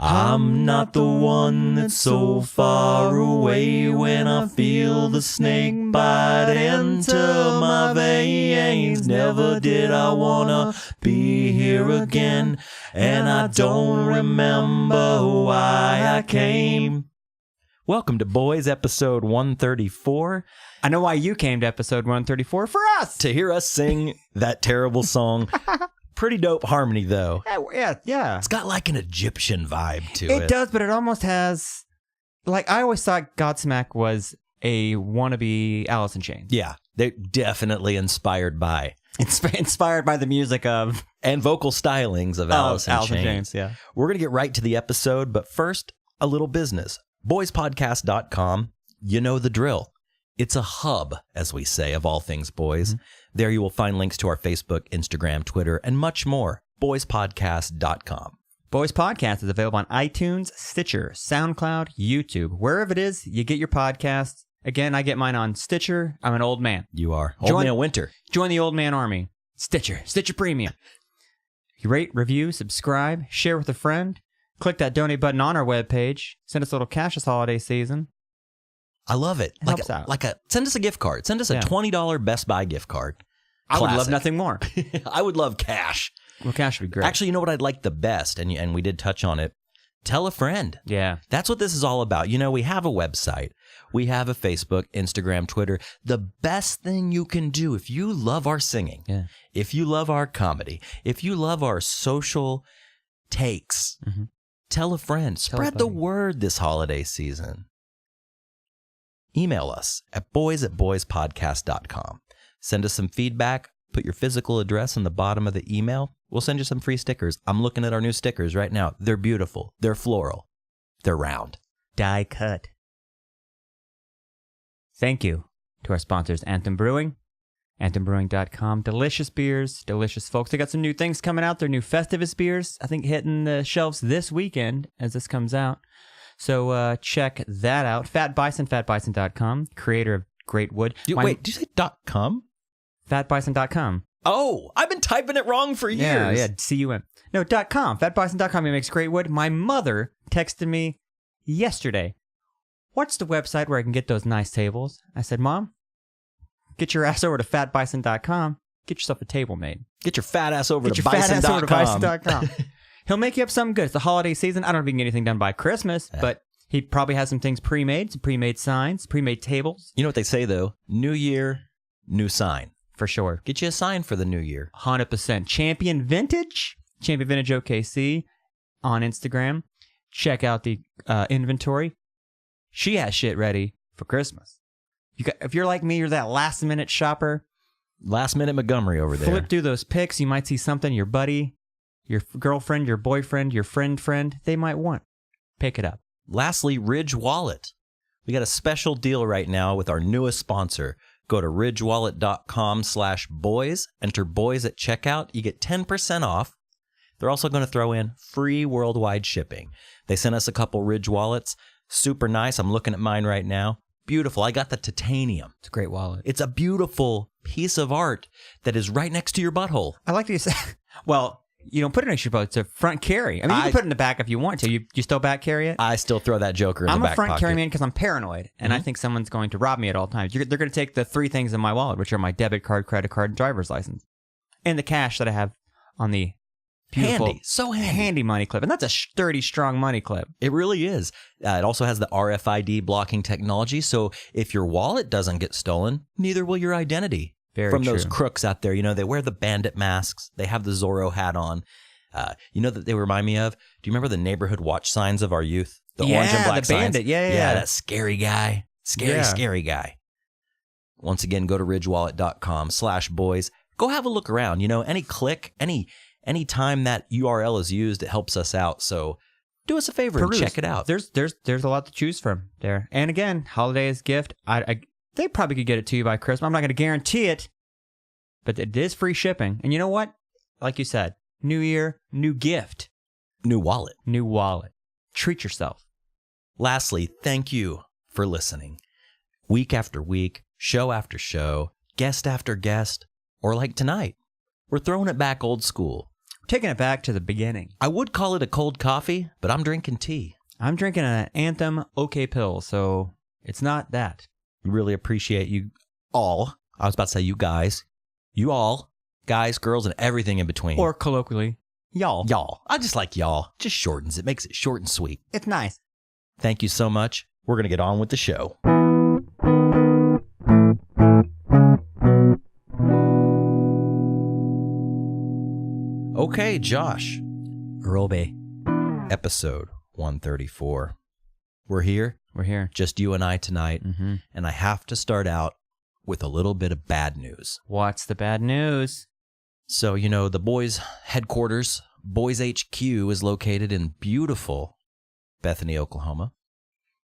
I'm not the one that's so far away when I feel the snake bite enter my veins. Never did I wanna be here again, and I don't remember why I came. Welcome to Boys, episode 134. I know why you came to episode 134 for us. To hear us sing that terrible song. Pretty dope harmony, though. Yeah. It's got like an Egyptian vibe to it. It does, but it almost has... Like, I always thought Godsmack was a wannabe Alice in Chains. Yeah, they're definitely inspired by... Inspired by the music of... And vocal stylings of Alice in Chains. Yeah. We're going to get right to the episode, but first, a little business. BoysPodcast.com, you know the drill. It's a hub, as we say, of all things boys. Mm-hmm. There you will find links to our Facebook, Instagram, Twitter, and much more. BoysPodcast.com. Boys Podcast is available on iTunes, Stitcher, SoundCloud, YouTube. Wherever it is, you get your podcasts. Again, I get mine on Stitcher. I'm an old man. You are. Old man winter. Join the old man army. Stitcher Premium. You rate, review, subscribe, share with a friend. Click that donate button on our webpage. Send us a little cash this holiday season. I love it. Send us a gift card. Send us a $20 Best Buy gift card. Classic. I would love nothing more. I would love cash. Well, cash would be great. Actually, you know what I'd like the best, and we did touch on it. Tell a friend. Yeah. That's what this is all about. You know, we have a website. We have a Facebook, Instagram, Twitter. The best thing you can do if you love our singing, if you love our comedy, if you love our social takes, tell a friend. Spread the word this holiday season. Email us at boys@boyspodcast.com. Send us some feedback. Put your physical address in the bottom of the email. We'll send you some free stickers. I'm looking at our new stickers right now. They're beautiful. They're floral. They're round. Die cut. Thank you to our sponsors, Anthem Brewing, anthembrewing.com. Delicious beers, delicious folks. They got some new things coming out. Their new Festivus beers, I think, hitting the shelves this weekend as this comes out. So check that out. Fat Bison, fatbison.com, creator of Great Wood. Wait, did you say .com? Fatbison.com. Oh, I've been typing it wrong for years. Yeah, C-U-M. No, .com, fatbison.com. He makes great wood. My mother texted me yesterday, what's the website where I can get those nice tables? I said, Mom, get your ass over to fatbison.com. Get yourself a table made. Get your fat ass over to Bison.com. He'll make you up something good. It's the holiday season. I don't know if he can get anything done by Christmas, but he probably has some things pre-made, some pre-made signs, pre-made tables. You know what they say, though? New year, new sign. For sure. Get you a sign for the new year. 100%. Champion Vintage OKC on Instagram. Check out the inventory. She has shit ready for Christmas. If you're like me, you're that last-minute shopper. Last-minute Montgomery over there. Flip through those pics. You might see something your buddy, your girlfriend, your boyfriend, your friend, they might want. Pick it up. Lastly, Ridge Wallet. We got a special deal right now with our newest sponsor. Go to ridgewallet.com/boys. Enter boys at checkout. You get 10% off. They're also going to throw in free worldwide shipping. They sent us a couple Ridge Wallets. Super nice. I'm looking at mine right now. Beautiful. I got the titanium. It's a great wallet. It's a beautiful piece of art that is right next to your butthole. I like to say, well, you don't put it next to your butt. It's a front carry. I mean, you can put it in the back if you want to. You still back carry it? I still throw that joker in the back pocket. I'm a front carry man because I'm paranoid, and I think someone's going to rob me at all times. They're going to take the three things in my wallet, which are my debit card, credit card, and driver's license, and the cash that I have on the beautiful, handy money clip. And that's a sturdy, strong money clip. It really is. It also has the RFID blocking technology, so if your wallet doesn't get stolen, neither will your identity. From those crooks out there. You know, they wear the bandit masks. They have the Zorro hat on. You know that they remind me of? Do you remember the neighborhood watch signs of our youth? The orange and black the bandit. Signs? Yeah, that scary guy. Scary guy. Once again, go to ridgewallet.com/boys. Go have a look around. You know, any click, any time that URL is used, it helps us out. So do us a favor and check it out. There's a lot to choose from there. And again, holidays gift. They probably could get it to you by Christmas. I'm not going to guarantee it, but it is free shipping. And you know what? Like you said, new year, new gift. New wallet. New wallet. Treat yourself. Lastly, thank you for listening. Week after week, show after show, guest after guest, or like tonight, we're throwing it back old school. taking it back to the beginning. I would call it a cold coffee, but I'm drinking tea. I'm drinking an Anthem OK Pill, so it's not that. We really appreciate you all. I was about to say you guys. You all. Guys, girls, and everything in between. Or colloquially, y'all. Y'all. I just like y'all. Just shortens it. Makes it short and sweet. It's nice. Thank you so much. We're going to get on with the show. Okay, Josh. Robe. Episode 134. We're here. We're here. Just you and I tonight. Mm-hmm. And I have to start out with a little bit of bad news. What's the bad news? So, the boys' headquarters, Boys HQ, is located in beautiful Bethany, Oklahoma.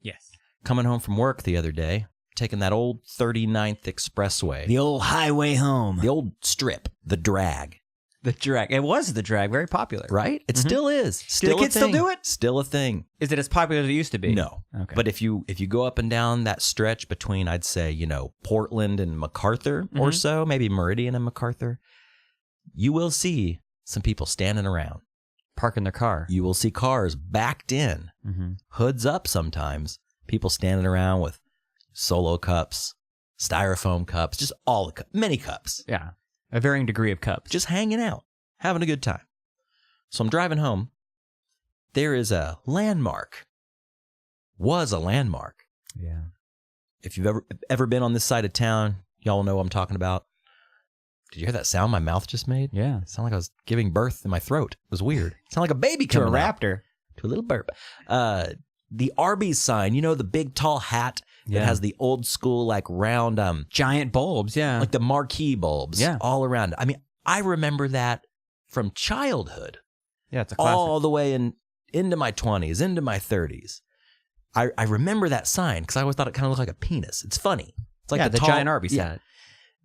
Yes. Coming home from work the other day, taking that old 39th Expressway. The old highway home. The old strip, the drag. The drag. It was the drag. Very popular. Right? It still is. Still do the kids a thing. still do it? Still a thing. Is it as popular as it used to be? No. Okay. But if you go up and down that stretch between, I'd say, Portland and MacArthur or so, maybe Meridian and MacArthur, you will see some people standing around. Parking their car. You will see cars backed in, hoods up sometimes, people standing around with Solo cups, styrofoam cups, just all the many cups. Yeah. A varying degree of cups. Just hanging out, having a good time. So I'm driving home. There is a landmark. Was a landmark. Yeah. If you've ever been on this side of town, y'all know what I'm talking about. Did you hear that sound my mouth just made? Yeah. It sounded like I was giving birth in my throat. It was weird. It sounded like a baby To a coming out. raptor. To a little burp. The Arby sign, the big tall hat that has the old school, like round, Giant bulbs, yeah. like the marquee bulbs all around it. I mean, I remember that from childhood. Yeah, it's a classic. All the way into my 20s, into my 30s. I remember that sign because I always thought it kind of looked like a penis. It's funny. It's like the tall, giant Arby sign.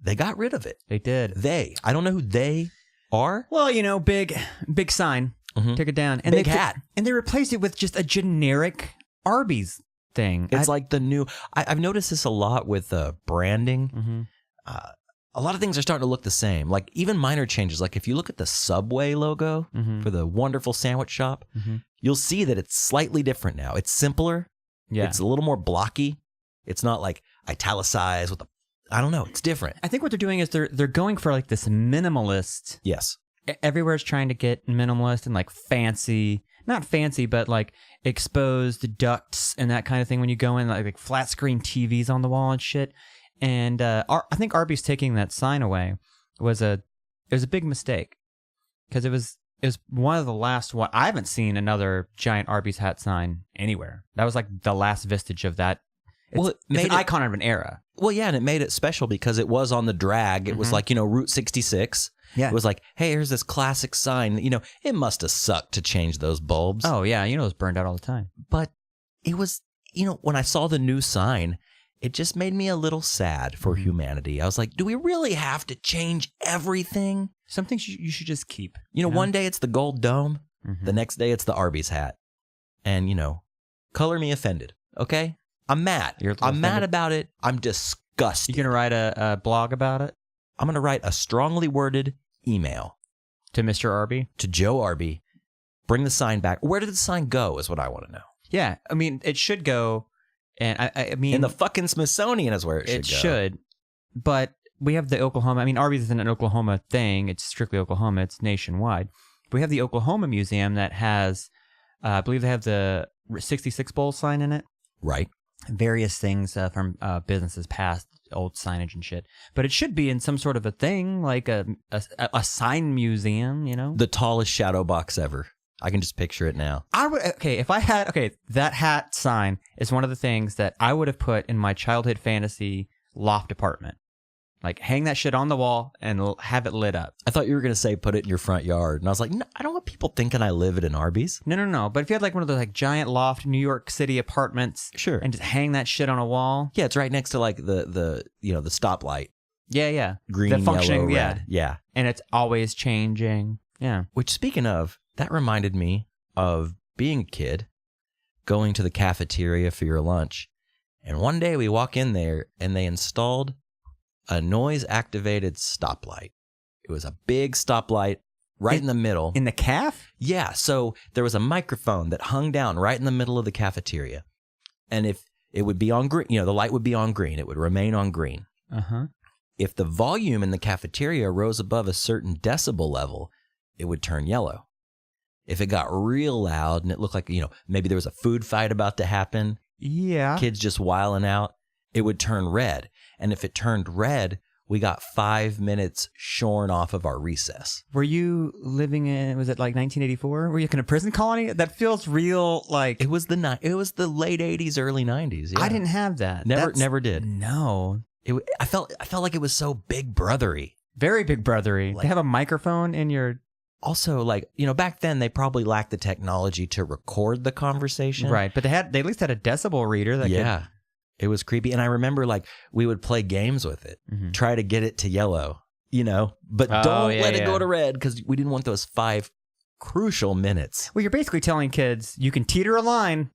They got rid of it. They did. I don't know who they are. Well, big sign. Took it down. And Big hat. And they replaced it with just a generic Arby's thing. It's like the new... I've noticed this a lot with branding. A lot of things are starting to look the same. Like even minor changes. Like if you look at the Subway logo for the wonderful sandwich shop, you'll see that it's slightly different now. It's simpler. Yeah. It's a little more blocky. It's not like italicized with I don't know. It's different. I think what they're doing is they're going for like this minimalist. Yes. Everywhere's trying to get minimalist and like fancy, not fancy, but like exposed ducts and that kind of thing when you go in, like flat screen TVs on the wall and shit. And I think Arby's taking that sign away it was a big mistake because it was one of the last one. I haven't seen another giant Arby's hat sign anywhere. That was like the last vestige of that. It's an icon of an era. Well, yeah, and it made it special because it was on the drag. It was like, Route 66. Yeah. It was like, hey, here's this classic sign. It must have sucked to change those bulbs. Oh, yeah. It was burned out all the time. But it was, when I saw the new sign, it just made me a little sad for humanity. I was like, do we really have to change everything? Some things you should just keep. One day it's the gold dome. The next day it's the Arby's hat. And, color me offended, okay? I'm mad. I'm mad about it. I'm disgusted. You going to write a blog about it? I'm going to write a strongly worded email. To Mr. Arby? To Joe Arby. Bring the sign back. Where did the sign go is what I want to know. Yeah. I mean, it should go. And I mean... In the fucking Smithsonian is where it should go. It should. But we have the Oklahoma... I mean, Arby's isn't an Oklahoma thing. It's strictly Oklahoma. It's nationwide. We have the Oklahoma Museum that has... I believe they have the 66 Bowl sign in it. Right. Various things from businesses past, old signage and shit. But it should be in some sort of a thing, like a sign museum, The tallest shadow box ever. I can just picture it now. That hat sign is one of the things that I would have put in my childhood fantasy loft apartment. Like, hang that shit on the wall and have it lit up. I thought you were going to say put it in your front yard. And I was like, no, I don't want people thinking I live at an Arby's. No. But if you had like one of those like giant loft New York City apartments. Sure. And just hang that shit on a wall. Yeah, it's right next to like the stoplight. Yeah. Green, the functioning, yellow, red. Yeah. And it's always changing. Yeah. Which, speaking of, that reminded me of being a kid, going to the cafeteria for your lunch. And one day we walk in there and they installed a noise-activated stoplight. It was a big stoplight right in the middle. In the calf? Yeah, so there was a microphone that hung down right in the middle of the cafeteria. And if it would be on green, the light would be on green. It would remain on green. Uh-huh. If the volume in the cafeteria rose above a certain decibel level, it would turn yellow. If it got real loud and it looked like, maybe there was a food fight about to happen, Yeah. kids just wiling out, it would turn red. And if it turned red, we got 5 minutes shorn off of our recess. Were you living in, was it like 1984? Were you in a prison colony? That feels real like... It was the late 80s, early 90s. Yeah. I didn't have that. Never did. No. I felt like it was so big brothery. Very big brothery. Like, they have a microphone in your... Also, back then they probably lacked the technology to record the conversation. Right, but they at least had a decibel reader that could... It was creepy. And I remember we would play games with it, try to get it to yellow, but don't let it go to red because we didn't want those 5 crucial minutes. Well, you're basically telling kids you can teeter a line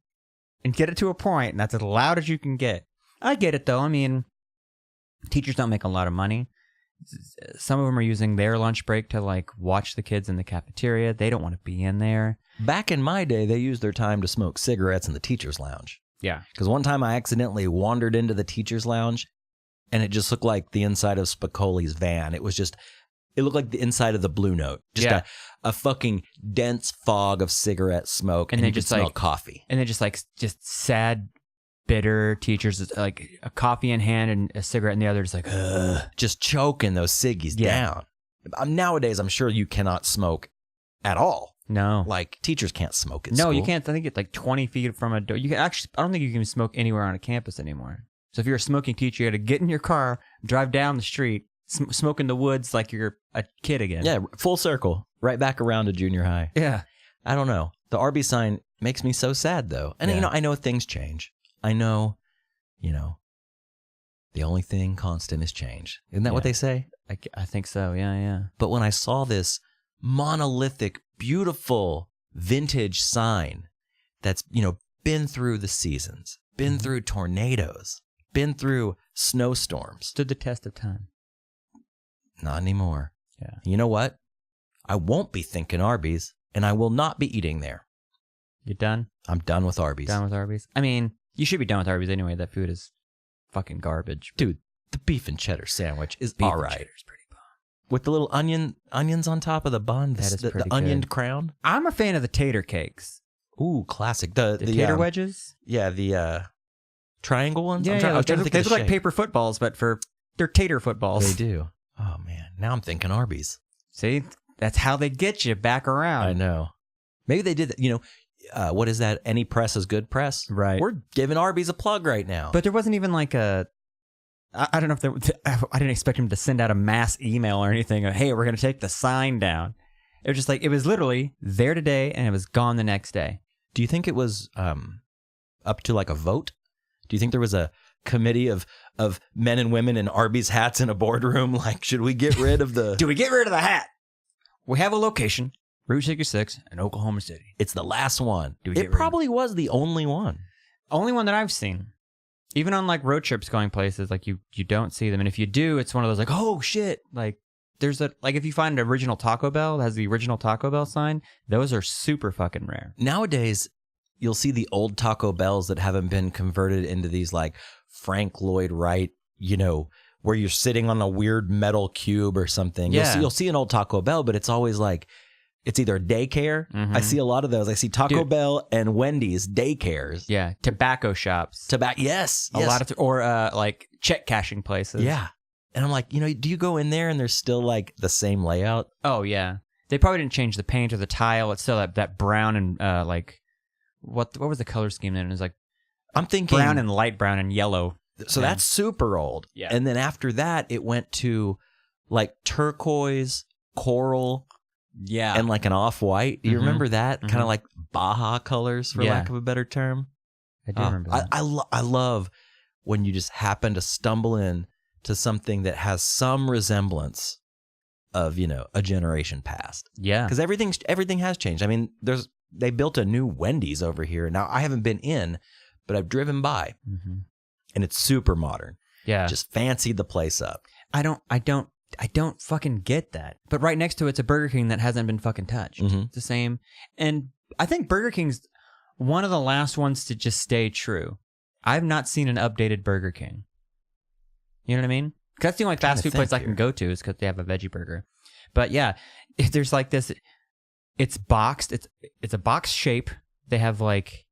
and get it to a point, and that's as loud as you can get. I get it, though. I mean, teachers don't make a lot of money. Some of them are using their lunch break to watch the kids in the cafeteria. They don't want to be in there. Back in my day, they used their time to smoke cigarettes in the teacher's lounge. Yeah. Because one time I accidentally wandered into the teacher's lounge and it just looked like the inside of Spicoli's van. It looked like the inside of the Blue Note. Just a fucking dense fog of cigarette smoke, and you just smell coffee. And then just sad, bitter teachers, like a coffee in hand and a cigarette in the other, just choking those ciggies down. Nowadays, I'm sure you cannot smoke at all. No. Teachers can't smoke at school. No, you can't. I think it's 20 feet from a door. You can actually, I don't think you can smoke anywhere on a campus anymore. So if you're a smoking teacher, you got to get in your car, drive down the street, smoke in the woods like you're a kid again. Yeah, full circle, right back around to junior high. Yeah. I don't know. The Arby sign makes me so sad, though. And, I know things change. I know, the only thing constant is change. Isn't that what they say? I think so. Yeah. But when I saw this monolithic, beautiful vintage sign that's, been through the seasons, been through tornadoes, been through snowstorms. Stood the test of time. Not anymore. Yeah. You know what? I won't be thinking Arby's, and I will not be eating there. You done? I'm done with Arby's. Done with Arby's? I mean, you should be done with Arby's anyway. That food is fucking garbage. Dude, the beef and cheddar sandwich is all right. Beef and cheddar's pretty bomb. With the little onions on top of the bun, That is the pretty onioned good. crown. I'm a fan of the tater cakes. Ooh, classic. The tater wedges? Yeah, the triangle ones. Yeah, I'm trying to think they of look the like shape. paper footballs, but they're tater footballs. They do. Oh, man. Now I'm thinking Arby's. See? That's how they get you back around. I know. Maybe they did that. What is that? Any press is good press? Right. We're giving Arby's a plug right now. But there wasn't even I don't know if I didn't expect him to send out a mass email or anything. Hey, we're going to take the sign down. It was just it was literally there today and it was gone the next day. Do you think it was up to a vote? Do you think there was a committee of men and women in Arby's hats in a boardroom? Should we get rid of the... Do we get rid of the hat? We have a location, Route 66 in Oklahoma City. It's the last one. It probably was the only one. Only one that I've seen. Even on road trips going places, you don't see them. And if you do, it's one of those oh shit. There's if you find an original Taco Bell that has the original Taco Bell sign, those are super fucking rare. Nowadays, you'll see the old Taco Bells that haven't been converted into these Frank Lloyd Wright, where you're sitting on a weird metal cube or something. Yeah. You'll see an old Taco Bell, but it's always it's either a daycare. Mm-hmm. I see a lot of those. I see Taco Bell and Wendy's daycares. Yeah, tobacco shops. Yes. A lot of or check cashing places. Yeah. And I'm do you go in there and there's still the same layout? Oh yeah. They probably didn't change the paint or the tile. It's still that brown and what was the color scheme then? It was I'm thinking brown and light brown and yellow. So that's super old. Yeah. And then after that it went to turquoise, coral, and an off-white. Do you remember that? Mm-hmm. Kind of Baja colors, for lack of a better term. I do remember that. I love when you just happen to stumble in to something that has some resemblance of, a generation past. Yeah. Because everything has changed. I mean, they built a new Wendy's over here. Now, I haven't been in, but I've driven by. Mm-hmm. And it's super modern. Yeah. Just fancied the place up. I don't I don't fucking get that. But right next to it's a Burger King that hasn't been fucking touched. Mm-hmm. It's the same. And I think Burger King's one of the last ones to just stay true. I've not seen an updated Burger King. You know what I mean? 'Cause that's the only fast food place I can go to is because they have a veggie burger. But yeah, there's like this. It's boxed. It's a box shape. They have like,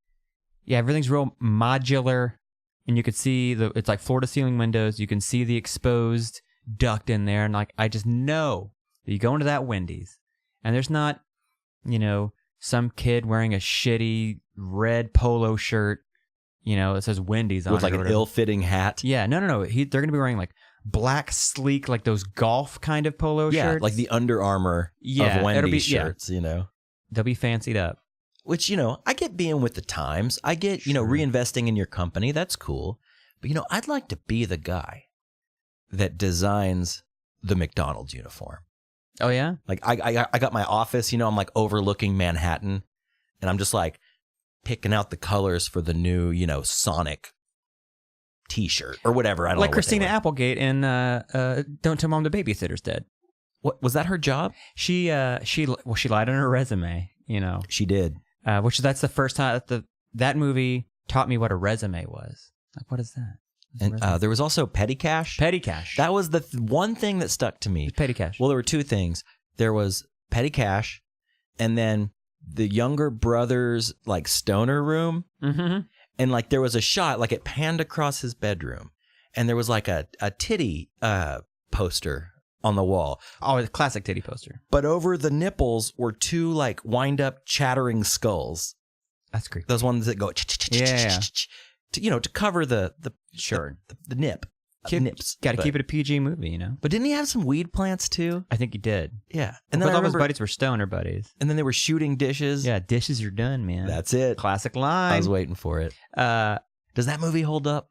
yeah, everything's real modular, and you could see it's like floor to ceiling windows. You can see the exposed duct in there, and like I just know that you go into that Wendy's, and there's not, some kid wearing a shitty red polo shirt, it says Wendy's on it. With like an ill-fitting hat. Yeah, no. They're going to be wearing like black, sleek, like those golf kind of polo shirts. Yeah, like the Under Armour of Wendy's shirts, They'll be fancied up. Which, I get being with the times. I get, reinvesting in your company. That's cool. But, I'd like to be the guy that designs the McDonald's uniform. Oh, yeah? Like, I got my office, I'm like overlooking Manhattan. And I'm just like picking out the colors for the new, Sonic T-shirt or whatever. I don't know. Like Christina Applegate in Don't Tell Mom the Babysitter's Dead. What was that her job? She lied on her resume, She did. Which that's the first time that movie taught me what a resume was. Like, what is that? And there was also petty cash. Petty cash. That was the one thing that stuck to me. Petty cash. Well, there were two things. There was petty cash, and then the younger brother's like stoner room. Mm-hmm. And like there was a shot, like it panned across his bedroom, and there was like a titty poster on the wall. Oh, a classic titty poster. But over the nipples were two like wind up chattering skulls. That's creepy. Those ones that go to cover the sure the nip. Nips. Got to keep it a PG movie, But didn't he have some weed plants too? I think he did. Yeah. And then all his buddies were stoner buddies. And then they were shooting dishes. Yeah, dishes are done, man. That's it. Classic line. I was waiting for it. Does that movie hold up?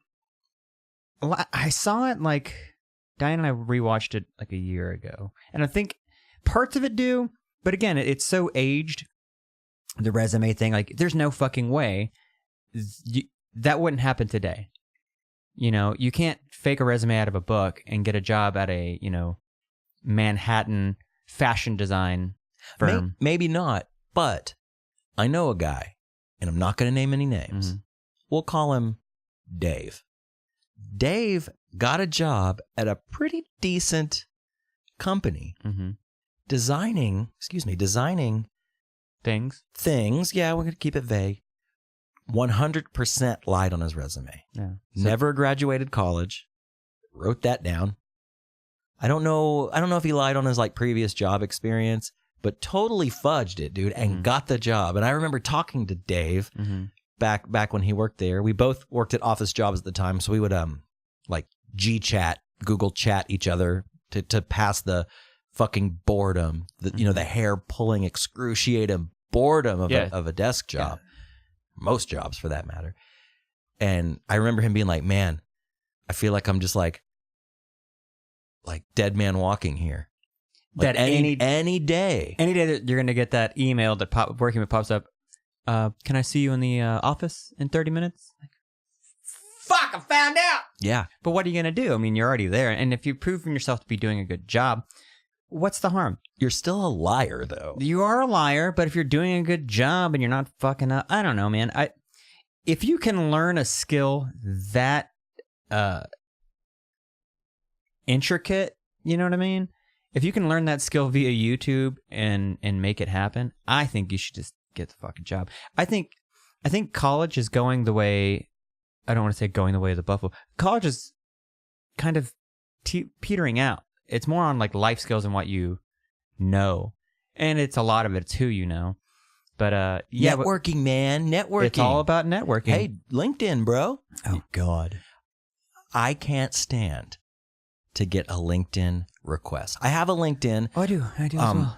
I saw it like Diane and I rewatched it like a year ago, and I think parts of it do. But again, it's so aged. The resume thing, like, there's no fucking way that wouldn't happen today. You can't fake a resume out of a book and get a job at a, Manhattan fashion design firm. Maybe not, but I know a guy, and I'm not going to name any names. Mm-hmm. We'll call him Dave. Dave got a job at a pretty decent company mm-hmm. designing things. Yeah, we're going to keep it vague. 100% lied on his resume. Yeah. Never graduated college. Wrote that down. I don't know if he lied on his like previous job experience, but totally fudged it, dude, and mm-hmm. got the job. And I remember talking to Dave mm-hmm. back when he worked there. We both worked at office jobs at the time, so we would like G-chat, Google chat each other to pass the fucking boredom, the hair pulling excruciating boredom of a desk job. Yeah. Most jobs for that matter. And I remember him being like, man, I feel like I'm just like dead man walking here. Like that any day. Any day that you're going to get that email that pops up. Can I see you in the office in 30 minutes? Like, fuck, I found out. Yeah. But what are you going to do? I mean, you're already there. And if you've proven yourself to be doing a good job, what's the harm? You're still a liar, though. You are a liar, but if you're doing a good job and you're not fucking up, I don't know, man. If you can learn a skill that intricate, you know what I mean? If you can learn that skill via YouTube and make it happen, I think you should just get the fucking job. I think college is going the way, I don't want to say going the way of the buffalo. College is kind of petering out. It's more on like life skills and what you know. And it's a lot of it's who you know. But yeah. Networking, man. Networking. It's all about networking. Hey, LinkedIn, bro. Oh, God. I can't stand to get a LinkedIn request. I have a LinkedIn. Oh, I do as well.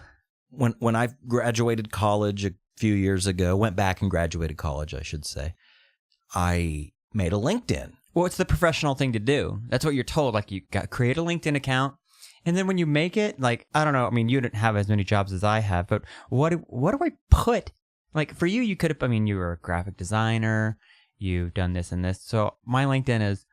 When I graduated college a few years ago, went back and graduated college, I should say, I made a LinkedIn. Well, it's the professional thing to do. That's what you're told. Like, you got create a LinkedIn account. And then when you make it, like, I don't know. I mean, you didn't have as many jobs as I have, but what do I put? Like, for you, you could have, I mean, you were a graphic designer. You've done this and this. So my LinkedIn is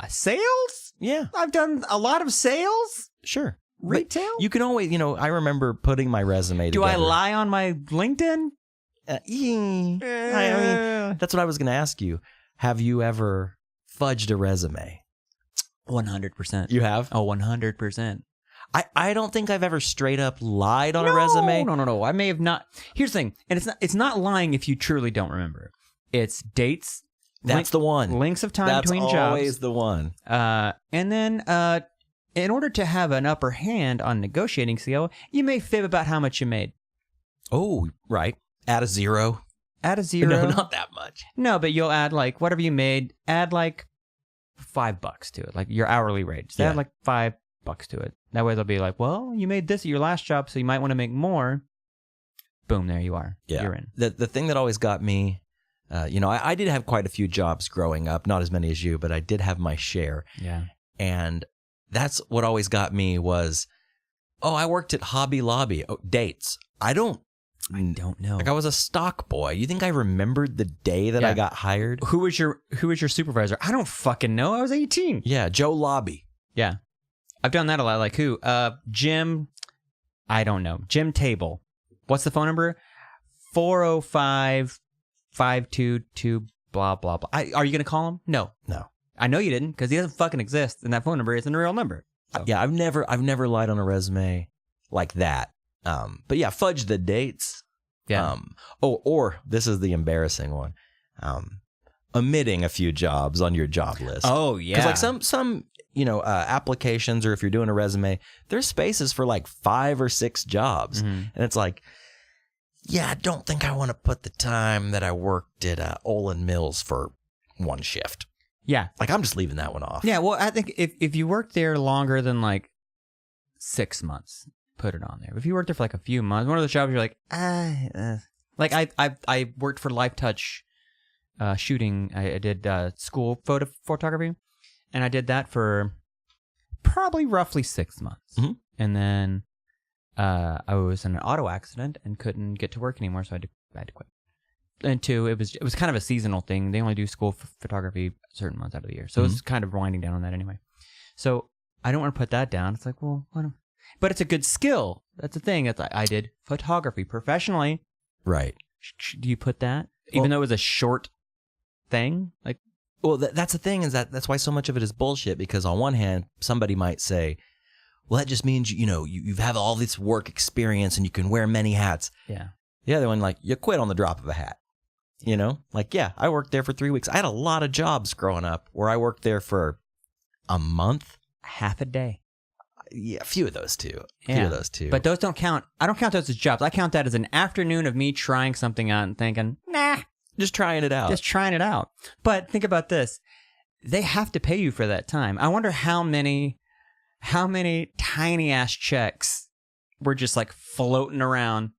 sales? Yeah. I've done a lot of sales. Sure. Retail? But you can always, I remember putting my resume Do together. I lie on my LinkedIn? I mean, that's what I was going to ask you. Have you ever fudged a resume? 100%. You have? Oh, 100%. I don't think I've ever straight up lied on a resume. No. I may have not. Here's the thing, and it's not lying if you truly don't remember. It's dates. That's the one. Lengths of time between jobs. That's always the one. And then in order to have an upper hand on negotiating skill, you may fib about how much you made. Oh, right. Add a zero. Add a zero. No, not that much. No, but you'll add like whatever you made. Add like $5 to it, like your hourly rate. Just add like $5 to it. That way they'll be like, well, you made this at your last job, so you might want to make more. Boom, there you are. Yeah. You're in. The thing that always got me, I did have quite a few jobs growing up, not as many as you, but I did have my share. Yeah. And that's what always got me was, I worked at Hobby Lobby. Oh, dates. I don't know. Like I was a stock boy. You think I remembered the day that I got hired? Who was your supervisor? I don't fucking know. I was 18. Yeah, Joe Lobby. Yeah. I've done that a lot. Like who? Jim. I don't know. Jim Table. What's the phone number? 405-522 blah blah blah. Are you gonna call him? No. I know you didn't because he doesn't fucking exist, and that phone number isn't a real number. So. Yeah, I've never lied on a resume like that. But yeah, fudge the dates. Yeah. Or this is the embarrassing one. Omitting a few jobs on your job list. Oh yeah. Because like some applications, or if you're doing a resume, there's spaces for like 5 or 6 jobs, and it's like, yeah, I don't think I want to put the time that I worked at Olin Mills for one shift. Yeah. Like I'm just leaving that one off. Yeah. Well, I think if you worked there longer than like 6 months, put it on there. If you worked there for like a few months, one of those jobs you're like, like I worked for Life Touch shooting. I did school photography, and I did that for probably roughly 6 months. Mm-hmm. And then I was in an auto accident and couldn't get to work anymore, so I had to quit. And 2, it was kind of a seasonal thing. They only do school photography certain months out of the year, so it's kind of winding down on that anyway. So I don't want to put that down. It's like, well, but it's a good skill. That's the thing. I did photography professionally. Right. Do you put that? Even though it was a short thing? Like, well, that's the thing, is that's why so much of it is bullshit, because on one hand, somebody might say, well, that just means, you have all this work experience and you can wear many hats. Yeah. The other one, like, you quit on the drop of a hat. Like, yeah, I worked there for 3 weeks. I had a lot of jobs growing up where I worked there for a month. Half a day. Yeah, a few of those too. But those don't count. I don't count those as jobs. I count that as an afternoon of me trying something out and thinking, nah. Just trying it out. But think about this. They have to pay you for that time. I wonder how many tiny ass checks were just like floating around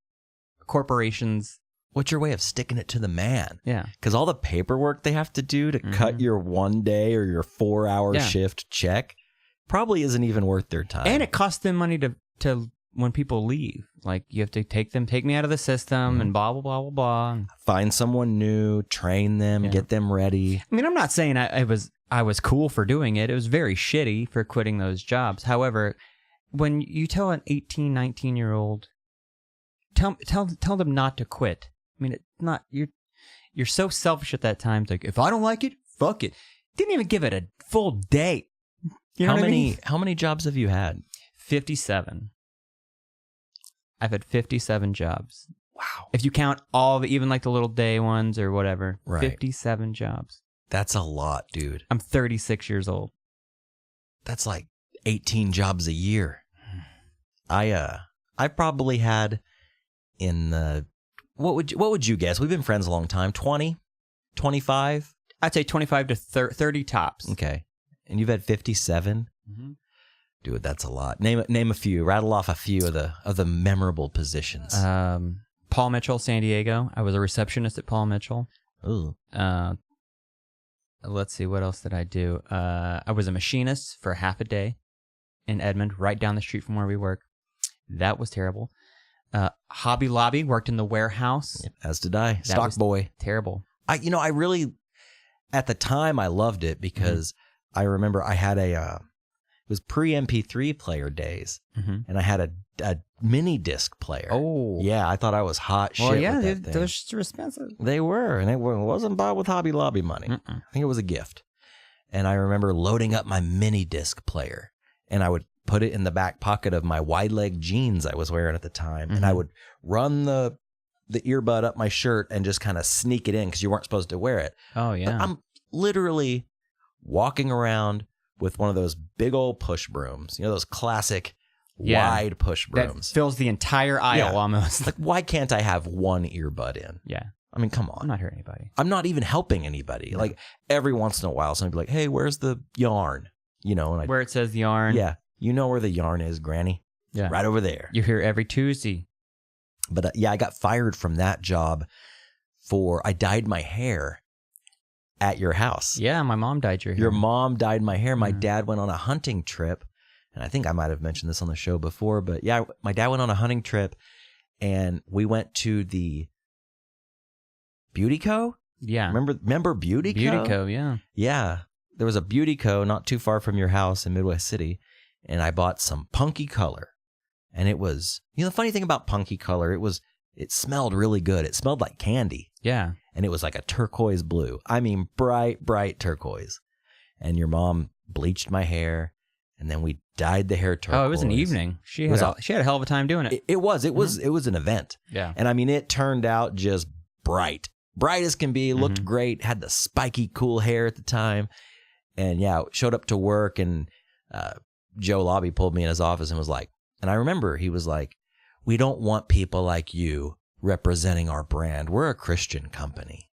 corporations. What's your way of sticking it to the man? Yeah. Because all the paperwork they have to do to cut your 1 day or your 4-hour shift check probably isn't even worth their time. And it costs them money to when people leave. Like, you have to take me out of the system and blah, blah, blah, blah, blah. Find someone new, train them, get them ready. I mean, I'm not saying I was cool for doing it. It was very shitty for quitting those jobs. However, when you tell an 18, 19-year-old, tell them not to quit. I mean, it's not, you're so selfish at that time. It's like, if I don't like it, fuck it. Didn't even give it a full day. You know How many jobs have you had? 57. I've had 57 jobs. Wow. If you count all even like the little day ones or whatever, right. 57 jobs. That's a lot, dude. I'm 36 years old. That's like 18 jobs a year. I probably had in the what would you guess? We've been friends a long time. 20? 25? I'd say 25 to 30 tops. Okay. And you've had 57? Mm-hmm. Dude, that's a lot. Name a few. Rattle off a few of the memorable positions. Paul Mitchell, San Diego. I was a receptionist at Paul Mitchell. Ooh. Let's see, what else did I do? I was a machinist for half a day in Edmond, right down the street from where we work. That was terrible. Hobby Lobby, worked in the warehouse. As did I. Stock boy. Terrible. I really, at the time, I loved it because I remember I had was pre-MP3 player days, Mhm. and I had a mini disc player. Oh. Yeah, I thought I was hot shit. Well, yeah, with that thing. those are expensive. They were, and it wasn't bought with Hobby Lobby money. I think it was a gift. And I remember loading up my mini disc player, and I would put it in the back pocket of my wide leg jeans I was wearing at the time, and I would run the earbud up my shirt and just kind of sneak it in because you weren't supposed to wear it. Oh, yeah. But I'm literally walking around with one of those big old push brooms, those classic wide push brooms. That fills the entire aisle almost. Like, why can't I have one earbud in? Yeah. I mean, come on. I'm not hurting anybody. I'm not even helping anybody. No. Like, every once in a while, somebody will be like, hey, where's the yarn? And where it says yarn. Yeah. You know where the yarn is, Granny? Yeah. Right over there. You're here every Tuesday. But I got fired from that job I dyed my hair at your house. Yeah, my mom dyed your hair. Your mom dyed my hair. My dad went on a hunting trip. And I think I might have mentioned this on the show before. But yeah, my dad went on a hunting trip. And we went to the Beauty Co. Yeah. Remember Beauty Co? Beauty Co, yeah. Yeah. There was a Beauty Co. not too far from your house in Midwest City. And I bought some punky color. And it was, the funny thing about punky color, it smelled really good. It smelled like candy. Yeah. And it was like a turquoise blue. I mean, bright, bright turquoise. And your mom bleached my hair, and then we dyed the hair turquoise. Oh, it was an evening. She had a hell of a time doing it. It was an event. Yeah. And I mean, it turned out just bright as can be. Looked great. Had the spiky, cool hair at the time. And yeah, showed up to work, and Joe Lobby pulled me in his office and was like, and I remember he was like, we don't want people like you representing our brand. We're a Christian company.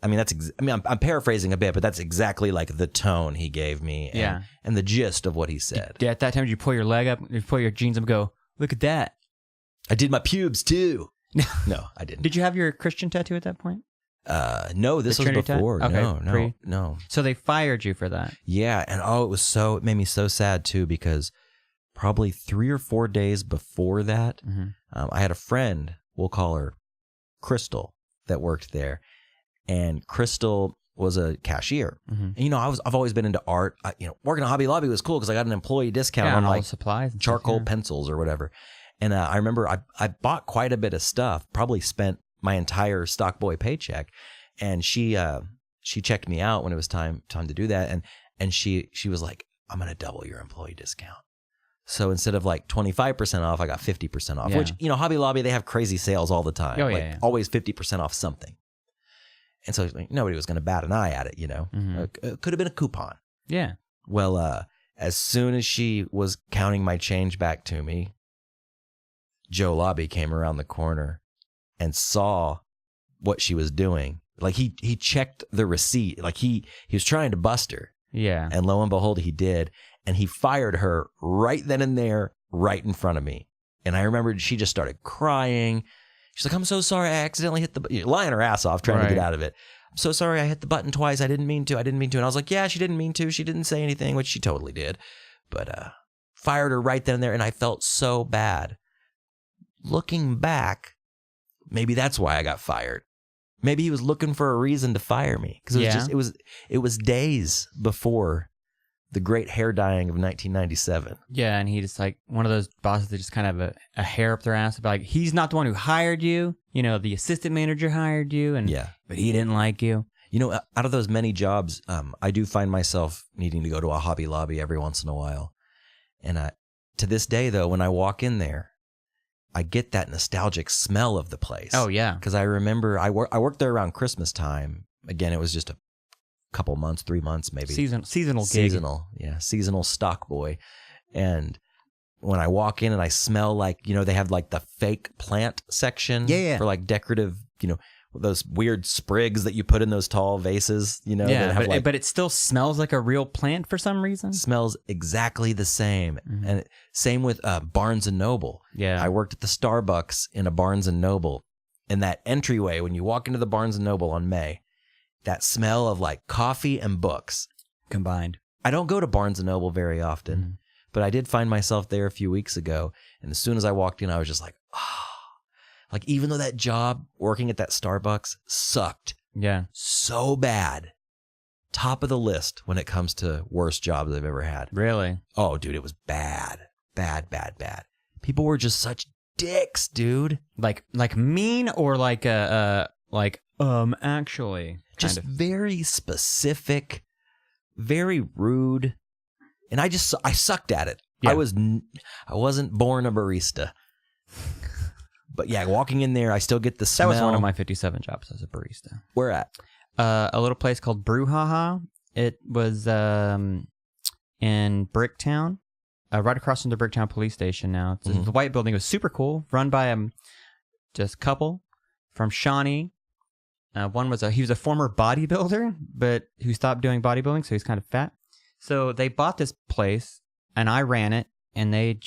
I mean, I'm paraphrasing a bit, but that's exactly like the tone he gave me and the gist of what he said. At that time, did you pull your leg up, you pull your jeans up and go, look at that? I did my pubes too. No, I didn't. Did you have your Christian tattoo at that point? No, this was before. Okay, no. So they fired you for that. Yeah, and it made me so sad too, because probably 3 or 4 days before that, I had a friend, we'll call her Crystal, that worked there. And Crystal was a cashier. And, I've always been into art. Working at Hobby Lobby was cool because I got an employee discount on like supplies, and charcoal stuff, pencils or whatever. And I remember I bought quite a bit of stuff, probably spent my entire stock boy paycheck. And she checked me out when it was time to do that. And she was like, I'm going to double your employee discount. So instead of like 25% off, I got 50% off, which, Hobby Lobby, they have crazy sales all the time. Oh, yeah. Always 50% off something. And so nobody was going to bat an eye at it, It could have been a coupon. Yeah. Well, as soon as she was counting my change back to me, Joe Lobby came around the corner and saw what she was doing. Like he checked the receipt. Like he was trying to bust her. Yeah. And lo and behold, he did. And he fired her right then and there, right in front of me. And I remember she just started crying. She's like, I'm so sorry. I accidentally hit lying her ass off, trying to get out of it. I'm so sorry. I hit the button twice. I didn't mean to. And I was like, yeah, she didn't mean to. She didn't say anything, which she totally did. But fired her right then and there. And I felt so bad. Looking back, maybe that's why I got fired. Maybe he was looking for a reason to fire me. Because it was days before the great hair dyeing of 1997. Yeah, and he just like one of those bosses that just kind of a hair up their ass. Like, he's not the one who hired you. The assistant manager hired you, but he didn't like you. Out of those many jobs, I do find myself needing to go to a Hobby Lobby every once in a while. And to this day, though, when I walk in there, I get that nostalgic smell of the place. Oh, yeah. Because I remember I worked there around Christmas time. Again, it was just a couple months, 3 months maybe. Seasonal gig. Seasonal stock boy. And when I walk in and I smell like, they have like the fake plant section for like decorative, those weird sprigs that you put in those tall vases, that have but it still smells like a real plant for some reason. Smells exactly the same. And same with Barnes & Noble. Yeah. I worked at the Starbucks in a Barnes & Noble. And that entryway, when you walk into the Barnes & Noble on May, that smell of like coffee and books combined. I don't go to Barnes & Noble very often, but I did find myself there a few weeks ago. And as soon as I walked in, I was just like, like, even though that job working at that Starbucks sucked so bad, top of the list when it comes to worst jobs I've ever had. Really? Oh, dude, it was bad. Bad. People were just such dicks, dude. Like mean or actually? Just very specific, very rude. And I sucked at it. Yeah. I wasn't born a barista. But yeah, walking in there, I still get the smell. That was one of my 57 jobs as a barista. Where at? A little place called Brouhaha. It was in Bricktown, right across from the Bricktown police station now. It's the white building. It was super cool, run by just a couple from Shawnee. One was he was a former bodybuilder, but who stopped doing bodybuilding, so he's kind of fat. So they bought this place, and I ran it, and they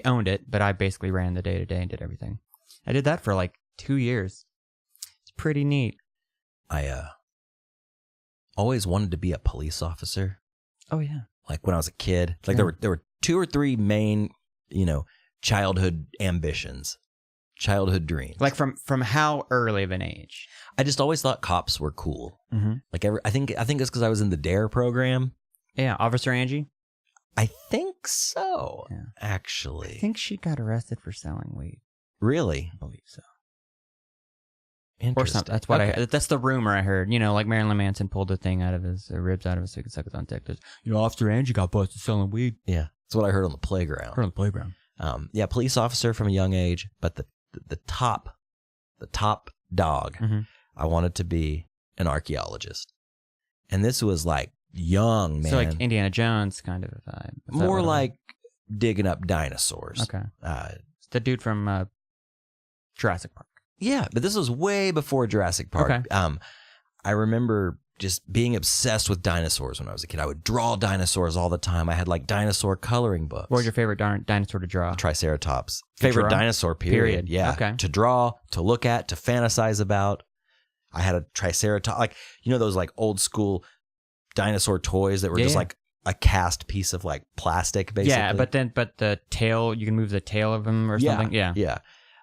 owned it, but I basically ran the day-to-day and did everything. I did that for like 2 years. It's pretty neat. I always wanted to be a police officer. Oh, yeah. Like when I was a kid. Like there were 2 or 3 main, childhood ambitions, childhood dreams. Like from how early of an age? I just always thought cops were cool. Mm-hmm. Like I think it's because I was in the DARE program. Yeah, Officer Angie? I think so, Yeah. actually. I think she got arrested for selling weed. Really? I believe so. Interesting. Or something. That's what that's the rumor I heard. Like Marilyn Manson pulled the thing out of his ribs out of his so he could suck his own dick. Officer Angie got busted selling weed. Yeah, that's what I heard on the playground. Yeah, police officer from a young age, but the top dog. Mm-hmm. I wanted to be an archaeologist, and this was like young, man. So like Indiana Jones kind of a vibe. More like digging up dinosaurs. Okay. It's the dude from Jurassic Park. Yeah, but this was way before Jurassic Park. Okay. I remember just being obsessed with dinosaurs when I was a kid. I would draw dinosaurs all the time. I had like dinosaur coloring books. What was your favorite dinosaur to draw? Triceratops. To Favorite draw? dinosaur, period. Yeah. Okay. To draw, to look at, to fantasize about. I had a Triceratops, like, those like old school dinosaur toys that were just like a cast piece of like plastic, basically. Yeah, but the tail, you can move the tail of them or something. Yeah. Yeah.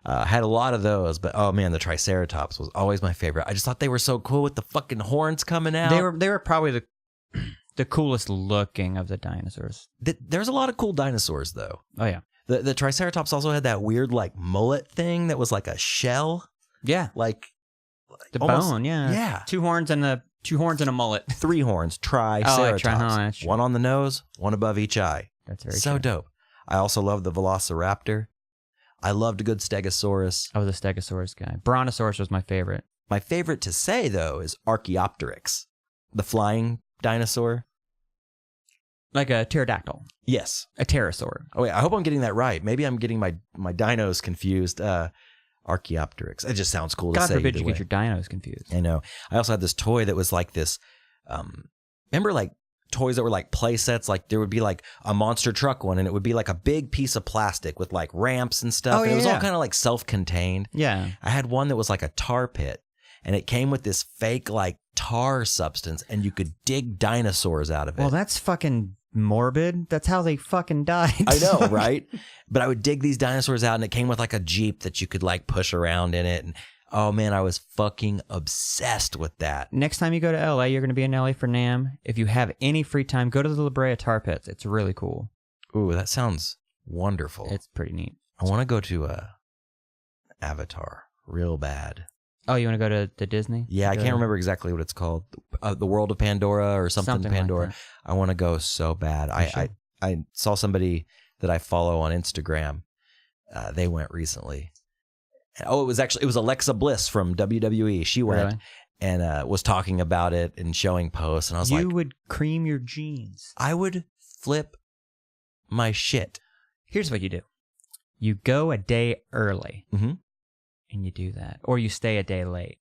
I had a lot of those, but oh man, the Triceratops was always my favorite. I just thought they were so cool with the fucking horns coming out. They were probably the coolest looking of the dinosaurs. There's a lot of cool dinosaurs though. Oh yeah. The Triceratops also had that weird like mullet thing that was like a shell. Yeah. Like the almost, bone, yeah. Yeah. Two horns and a mullet. 3 horns, Triceratops. One on the nose, one above each eye. That's very so true. dope. I also love the Velociraptor. I loved a good Stegosaurus. I was a Stegosaurus guy. Brontosaurus was my favorite. My favorite to say, though, is Archaeopteryx, the flying dinosaur. Like a pterodactyl. Yes. A pterosaur. Oh, wait, I hope I'm getting that right. Maybe I'm getting my dinos confused. Archaeopteryx. It just sounds cool to say. God forbid you way. get your dinos confused. I know. I also had this toy that was like this. Remember, like, toys that were like play sets? Like, there would be like a monster truck one, and it would be like a big piece of plastic with like ramps and stuff. Oh, and it was yeah. all kind of like self-contained. Yeah. I had one that was like a tar pit, and it came with this fake like tar substance, and you could dig dinosaurs out of it. Well, that's fucking morbid. That's how they fucking died. I know, right? But I would dig these dinosaurs out, and it came with like a Jeep that you could like push around in it. And oh man, I was fucking obsessed with that. Next time you go to LA, you're going to be in LA for NAMM. If you have any free time, go to the La Brea Tar Pits. It's really cool. Ooh, that sounds wonderful. It's pretty neat. I want to go to Avatar real bad. Oh, you want to go to Disney? Yeah, I can't remember exactly what it's called. The World of Pandora or something Pandora. Like I want to go so bad. I saw somebody that I follow on Instagram. They went recently. Oh, it was Alexa Bliss from WWE. She went Really? and was talking about it and showing posts. And I was like, you would cream your jeans. I would flip my shit. Here's what you do. You go a day early. Mm-hmm. And you do that. Or you stay a day late.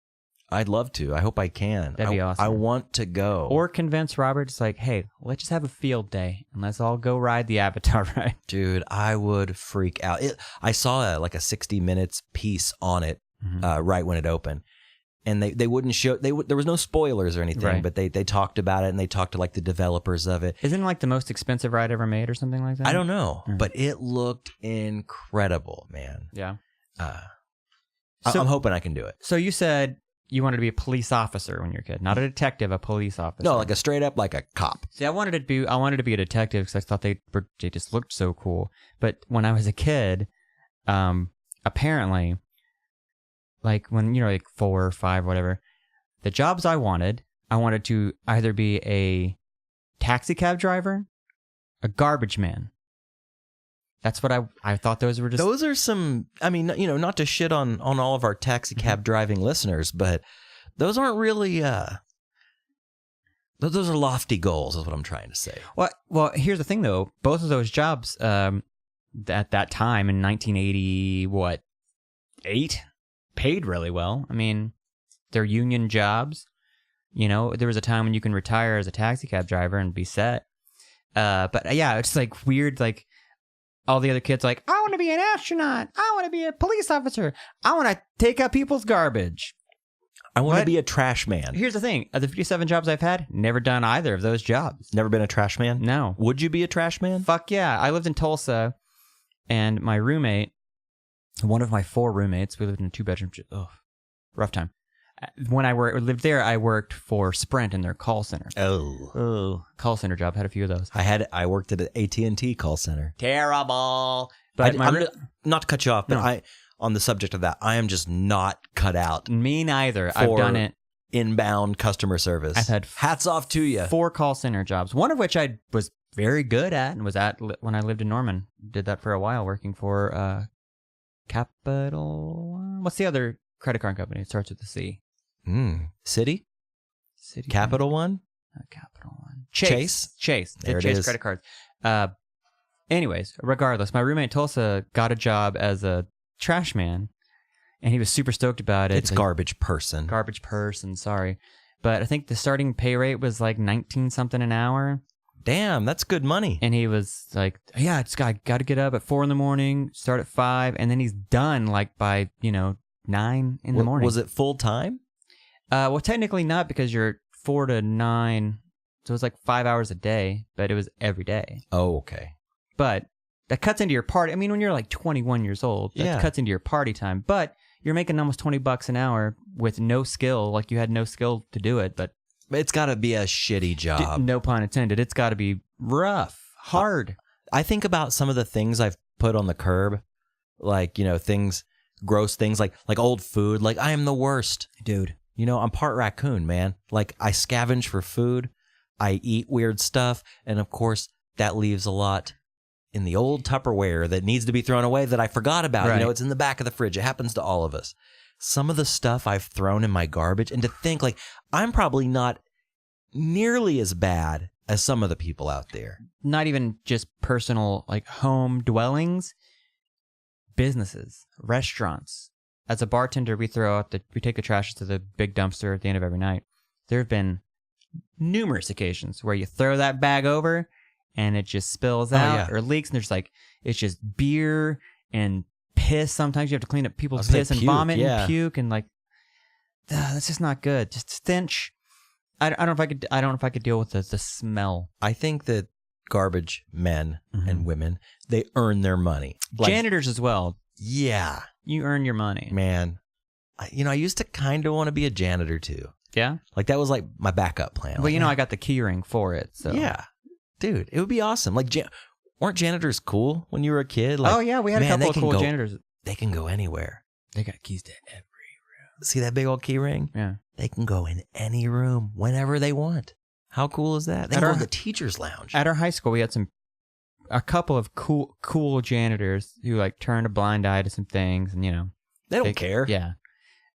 I'd love to. I hope I can. That'd be awesome. I want to go. Or convince Robert, it's like, hey, let's just have a field day and let's all go ride the Avatar ride. Dude, I would freak out. I saw like a 60 minutes piece on it right when it opened. And they wouldn't show, there was no spoilers or anything, Right. but they talked about it, and they talked to like the developers of it. Isn't it like the most expensive ride ever made or something like that? I don't know, but it looked incredible, man. Yeah. I'm hoping I can do it. So you said you wanted to be a police officer when you're a kid, not a detective, a police officer. No, like a straight up like a cop. See, I wanted to be a detective because I thought they just looked so cool. But when I was a kid, apparently, like when you're like 4 or 5, whatever, the jobs I wanted to either be a taxi cab driver, a garbage man. That's what I thought those were just. Those are some, I mean, not to shit on all of our taxi cab driving listeners, but those aren't really, those are lofty goals is what I'm trying to say. Well, here's the thing though. Both of those jobs, at that time in 1980, paid really well. I mean, they're union jobs. There was a time when you can retire as a taxi cab driver and be set. But yeah, it's like weird, like, all the other kids like, I want to be an astronaut. I want to be a police officer. I want to take out people's garbage. I want to be a trash man. Here's the thing. Of the 57 jobs I've had, never done either of those jobs. Never been a trash man? No. Would you be a trash man? Fuck yeah. I lived in Tulsa, and my roommate, one of my 4 roommates, we lived in a 2-bedroom. Rough time. When I lived there, I worked for Sprint in their call center. Oh, call center job. Had a few of those. I worked at an AT&T call center. Terrible. But not to cut you off, but on the subject of that, I am just not cut out. Me neither. I've done it. Inbound customer service. I've had hats off to you. 4 call center jobs. One of which I was very good at and was at when I lived in Norman. Did that for a while, working for Capital. What's the other credit card company? It starts with a C. City? Capital One? Capital One. Chase? There it is. Chase credit cards. Anyways, regardless, my roommate Tulsa got a job as a trash man, and he was super stoked about it. It's like, garbage person. Garbage person, sorry. But I think the starting pay rate was like 19 something an hour. Damn, that's good money. And he was like, yeah, it's got to get up at 4 a.m, start at 5, and then he's done like by, 9 in the morning. Was it full time? Well, technically not, because you're 4 to 9, so it was like 5 hours a day, but it was every day. Oh, okay. But that cuts into your party. I mean, when you're like 21 years old, that cuts into your party time. But you're making almost $20 an hour with no skill. Like you had no skill to do it, but it's got to be a shitty job. No pun intended. It's got to be rough, hard. I think about some of the things I've put on the curb, like gross things like old food. Like I am the worst, dude. I'm part raccoon, man. Like I scavenge for food, I eat weird stuff, and of course that leaves a lot in the old Tupperware that needs to be thrown away that I forgot about. Right. It's in the back of the fridge. It happens to all of us. Some of the stuff I've thrown in my garbage, and to think like I'm probably not nearly as bad as some of the people out there. Not even just personal, like home dwellings, businesses, restaurants. As a bartender, we take the trash to the big dumpster at the end of every night. There have been numerous occasions where you throw that bag over and it just spills out or leaks, and there's like, it's just beer and piss. Sometimes you have to clean up people's piss and vomit and puke, and like, that's just not good. Just stench. I don't know if I could deal with the smell. I think that garbage men and women, they earn their money. Like, janitors as well. Yeah. You earn your money. Man, I used to kind of want to be a janitor too. Yeah? Like that was like my backup plan. Well, like, I got the key ring for it. So yeah. Dude, it would be awesome. Like, weren't janitors cool when you were a kid? Like, oh, yeah, we had a couple of cool janitors. They can go anywhere. They got keys to every room. See that big old key ring? Yeah. They can go in any room whenever they want. How cool is that? They can go to the teacher's lounge. At our high school, we had a couple of cool janitors who like turned a blind eye to some things, and they don't care. Yeah.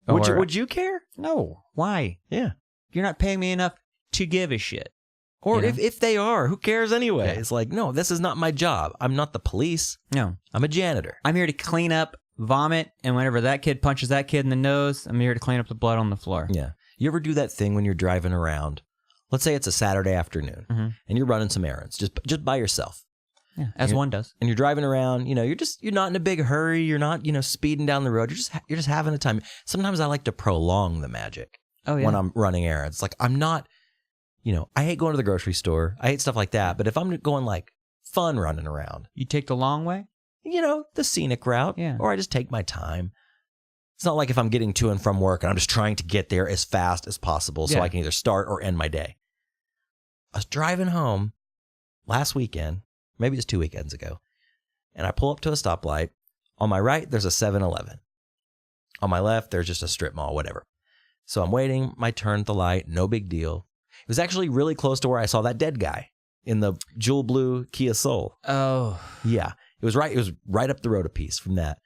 Would you care? No. Why? Yeah. You're not paying me enough to give a shit. Or if they are, who cares anyway? Yeah. It's like, no, this is not my job. I'm not the police. No. I'm a janitor. I'm here to clean up vomit, and whenever that kid punches that kid in the nose, I'm here to clean up the blood on the floor. Yeah. You ever do that thing when you're driving around? Let's say it's a Saturday afternoon, and you're running some errands just by yourself. Yeah, as one does. And you're driving around, you're not in a big hurry. You're not, speeding down the road. You're just having a time. Sometimes I like to prolong the magic when I'm running errands. Like I'm not, I hate going to the grocery store. I hate stuff like that. But if I'm going like fun running around. You take the long way? The scenic route. Yeah. Or I just take my time. It's not like if I'm getting to and from work and I'm just trying to get there as fast as possible so I can either start or end my day. I was driving home last weekend, maybe it was 2 weekends ago, and I pull up to a stoplight. On my right, there's a 7-Eleven. On my left, there's just a strip mall, whatever. So I'm waiting my turn at the light, no big deal. It was actually really close to where I saw that dead guy in the jewel blue Kia Soul. Oh. Yeah. It was right up the road a piece from that.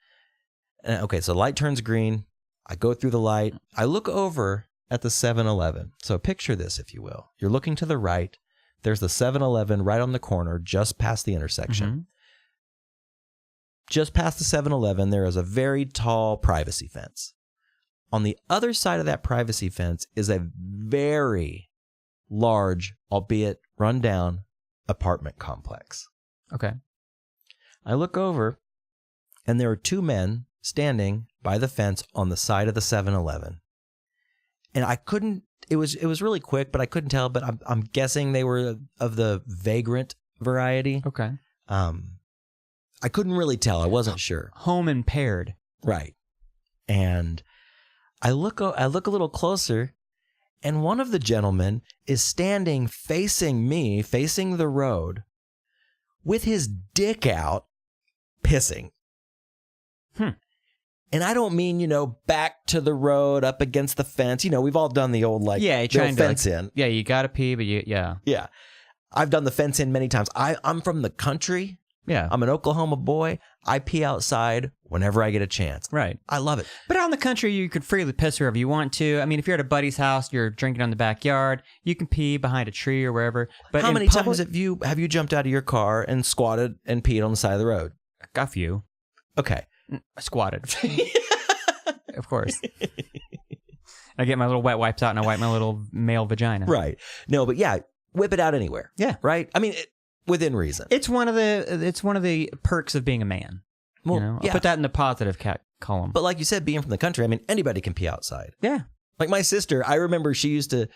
Okay, so the light turns green. I go through the light. I look over at the 7-Eleven. So picture this, if you will. You're looking to the right. There's the 7-Eleven right on the corner, just past the intersection. Mm-hmm. Just past the 7-Eleven, there is a very tall privacy fence. On the other side of that privacy fence is a very large, albeit run-down, apartment complex. Okay. I look over, and there are two men standing by the fence on the side of the 7-Eleven. And I couldn't, it was really quick, but I couldn't tell, but I'm guessing they were of the vagrant variety. Okay. I couldn't really tell. I wasn't sure. Home impaired. Right. And I look a little closer, and one of the gentlemen is standing facing me, facing the road, with his dick out, pissing. And I don't mean, back to the road, up against the fence. We've all done the old, trying fence in. Yeah, you got to pee, but yeah. Yeah. I've done the fence in many times. I'm from the country. Yeah. I'm an Oklahoma boy. I pee outside whenever I get a chance. Right. I love it. But out in the country, you could freely piss wherever you want to. I mean, if you're at a buddy's house, you're drinking on the backyard, you can pee behind a tree or wherever. But how many times have you jumped out of your car and squatted and peed on the side of the road? A few. Okay. Squatted. Of course. I get my little wet wipes out and I wipe my little male vagina. Right. No, but yeah, whip it out anywhere. Yeah. Right? I mean, within reason. It's one of the perks of being a man. Well, I'll put that in the positive column. But like you said, being from the country, I mean, anybody can pee outside. Yeah. Like my sister, I remember she used to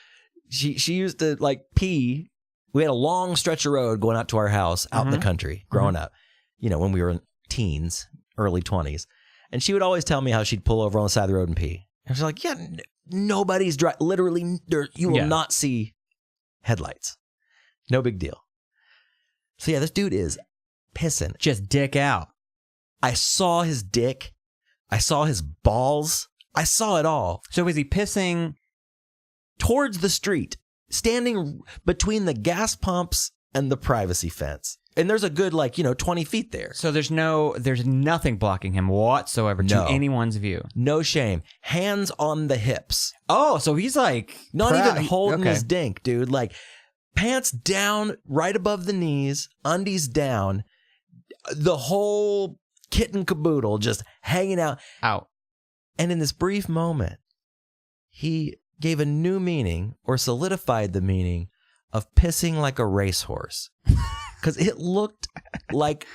like pee. We had a long stretch of road going out to our house out in the country growing up, when we were teens, early 20s. And she would always tell me how she'd pull over on the side of the road and pee. And I was like, yeah, nobody's driving. Literally, you will not see headlights. No big deal. So yeah, this dude is pissing. Just dick out. I saw his dick. I saw his balls. I saw it all. So was he pissing towards the street, standing between the gas pumps and the privacy fence? And there's a good 20 feet there. So there's nothing blocking him whatsoever to anyone's view. No shame. Hands on the hips. Oh, so he's like not even holding his dink, dude. Like pants down right above the knees, undies down, the whole kit and caboodle just hanging out. And in this brief moment, he gave a new meaning or solidified the meaning of pissing like a racehorse. Because it looked like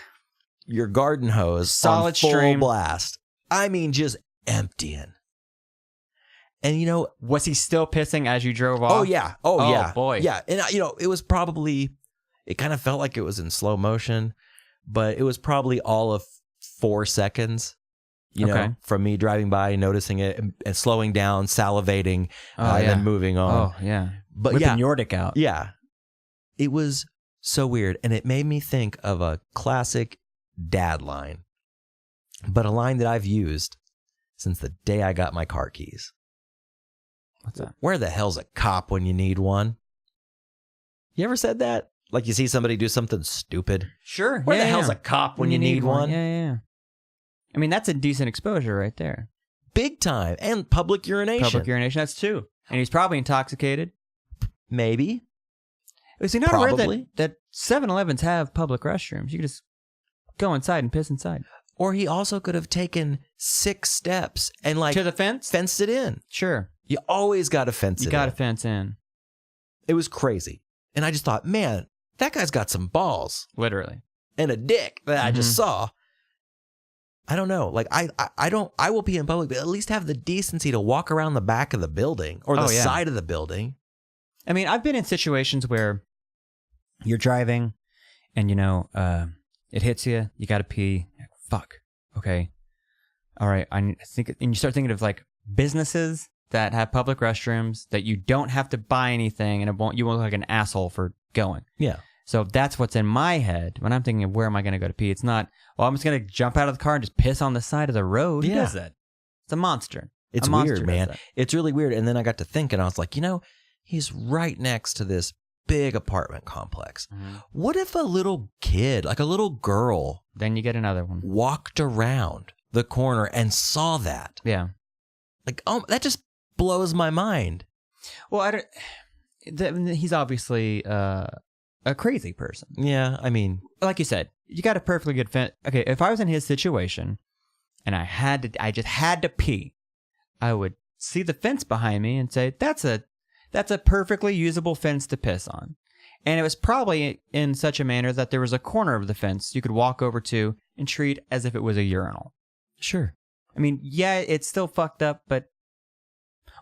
your garden hose solid on full stream blast. I mean, just emptying. And was he still pissing as you drove off? Oh yeah. Oh yeah. Boy. Yeah. And it was probably, it kind of felt like it was in slow motion, but it was probably all of 4 seconds. From me driving by, noticing it, and slowing down, salivating, and then moving on. Oh yeah. But whipping your dick out. Yeah. It was so weird, and it made me think of a classic dad line, but a line that I've used since the day I got my car keys. What's that? Where the hell's a cop when you need one? You ever said that? Like you see somebody do something stupid? Sure. Where the hell's a cop when you need one? Yeah. I mean, that's a decent exposure right there. Big time. And public urination. That's two. And he's probably intoxicated. Maybe. Was he not aware that 7-Elevens have public restrooms? You could just go inside and piss inside. Or he also could have taken 6 steps and to the fence? Fenced it in. Sure. You always got to fence it in. You got to fence in. It was crazy. And I just thought, man, that guy's got some balls. Literally. And a dick that I just saw. I don't know. Like, I will pee in public, but at least have the decency to walk around the back of the building or the side of the building. I mean, I've been in situations where you're driving and, it hits you. You got to pee. Fuck. Okay. all right, I think, and you start thinking of like businesses that have public restrooms that you don't have to buy anything, and you won't look like an asshole for going. Yeah. So that's what's in my head when I'm thinking of where am I going to go to pee. It's not, well, I'm just going to jump out of the car and just piss on the side of the road. Who does that? It's a monster. It's weird, man. It's really weird. And then I got to thinking, I was like, he's right next to this big apartment complex. Mm-hmm. What if a little kid, like a little girl, then you get another one, walked around the corner and saw that? Yeah. Like, oh, that just blows my mind. Well, he's obviously a crazy person. Yeah, I mean, like you said, you got a perfectly good fence. Okay, if I was in his situation and I just had to pee, I would see the fence behind me and say, that's a perfectly usable fence to piss on. And it was probably in such a manner that there was a corner of the fence you could walk over to and treat as if it was a urinal. Sure. I mean, yeah, it's still fucked up, but...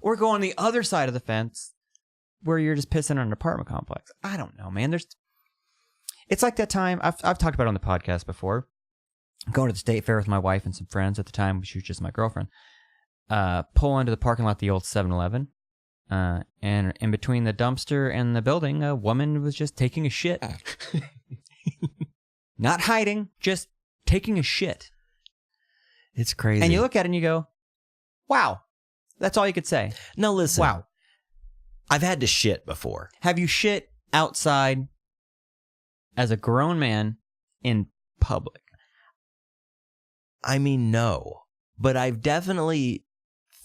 Or go on the other side of the fence where you're just pissing on an apartment complex. I don't know, man. It's like that time, I've talked about it on the podcast before. I'm going to the state fair with my wife and some friends at the time. She was just my girlfriend. Pull into the parking lot, the old 7-Eleven. And in between the dumpster and the building, a woman was just taking a shit. Not hiding, just taking a shit. It's crazy. And you look at it and you go, wow. That's all you could say. No, listen. Wow. I've had to shit before. Have you shit outside as a grown man in public? I mean, no. But I've definitely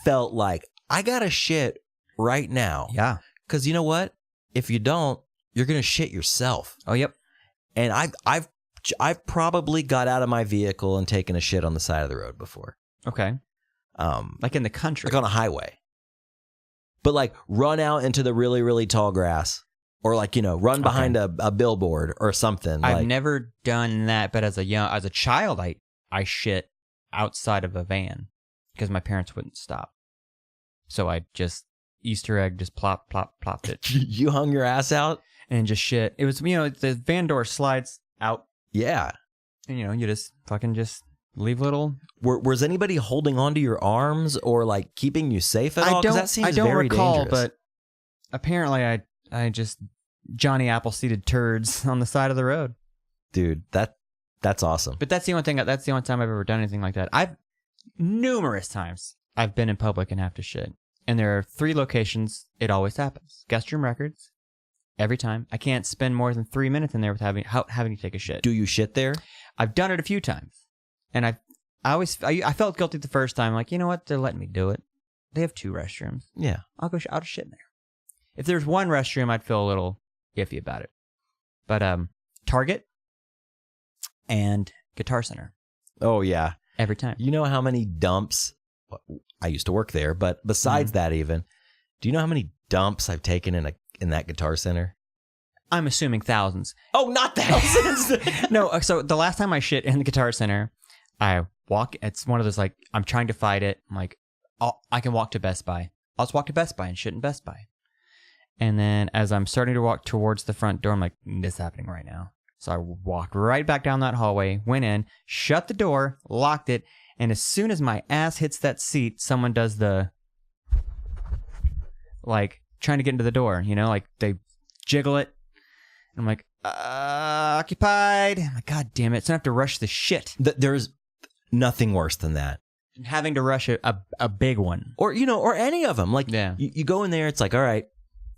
felt like I gotta shit right now. Yeah. Because you know what? If you don't, you're gonna shit yourself. Oh, yep. And I've probably got out of my vehicle and taken a shit on the side of the road before. Okay. Like in the country. Like on a highway. But like run out into the really, really tall grass. Or like, run behind a billboard or something. I've never done that, but as a child, I shit outside of a van because my parents wouldn't stop. So I just Easter egg, just plopped it. You hung your ass out? And just shit. It was, the van door slides out. Yeah. And, you just fucking just leave little. Was anybody holding onto your arms or like keeping you safe at all? Because that seems very recall, dangerous. But apparently I just Johnny Appleseeded turds on the side of the road. Dude, that's awesome. But that's the only thing. That's the only time I've ever done anything like that. Numerous times I've been in public and have to shit. And there are 3 locations it always happens. Guest room records. Every time. I can't spend more than 3 minutes in there without having to take a shit. Do you shit there? I've done it a few times. And I felt guilty the first time. Like, you know what? They're letting me do it. They have 2 restrooms. Yeah. I'll just shit in there. If there's one restroom, I'd feel a little iffy about it. But Target and Guitar Center. Oh, yeah. Every time. You know how many dumps... I used to work there, but besides that even, do you know how many dumps I've taken in that Guitar Center? I'm assuming thousands. Oh, not thousands! No, so the last time I shit in the Guitar Center, I walk, it's one of those like, I'm trying to fight it. I'm like, I can walk to Best Buy. I'll just walk to Best Buy and shit in Best Buy. And then as I'm starting to walk towards the front door, I'm like, this is happening right now. So I walked right back down that hallway, went in, shut the door, locked it, and as soon as my ass hits that seat, someone does the, like, trying to get into the door, like they jiggle it. And I'm like, occupied. I'm like, God damn it. So I have to rush the shit. There's nothing worse than that. Having to rush a big one. Or, or any of them. Like, yeah. you go in there, it's like, all right,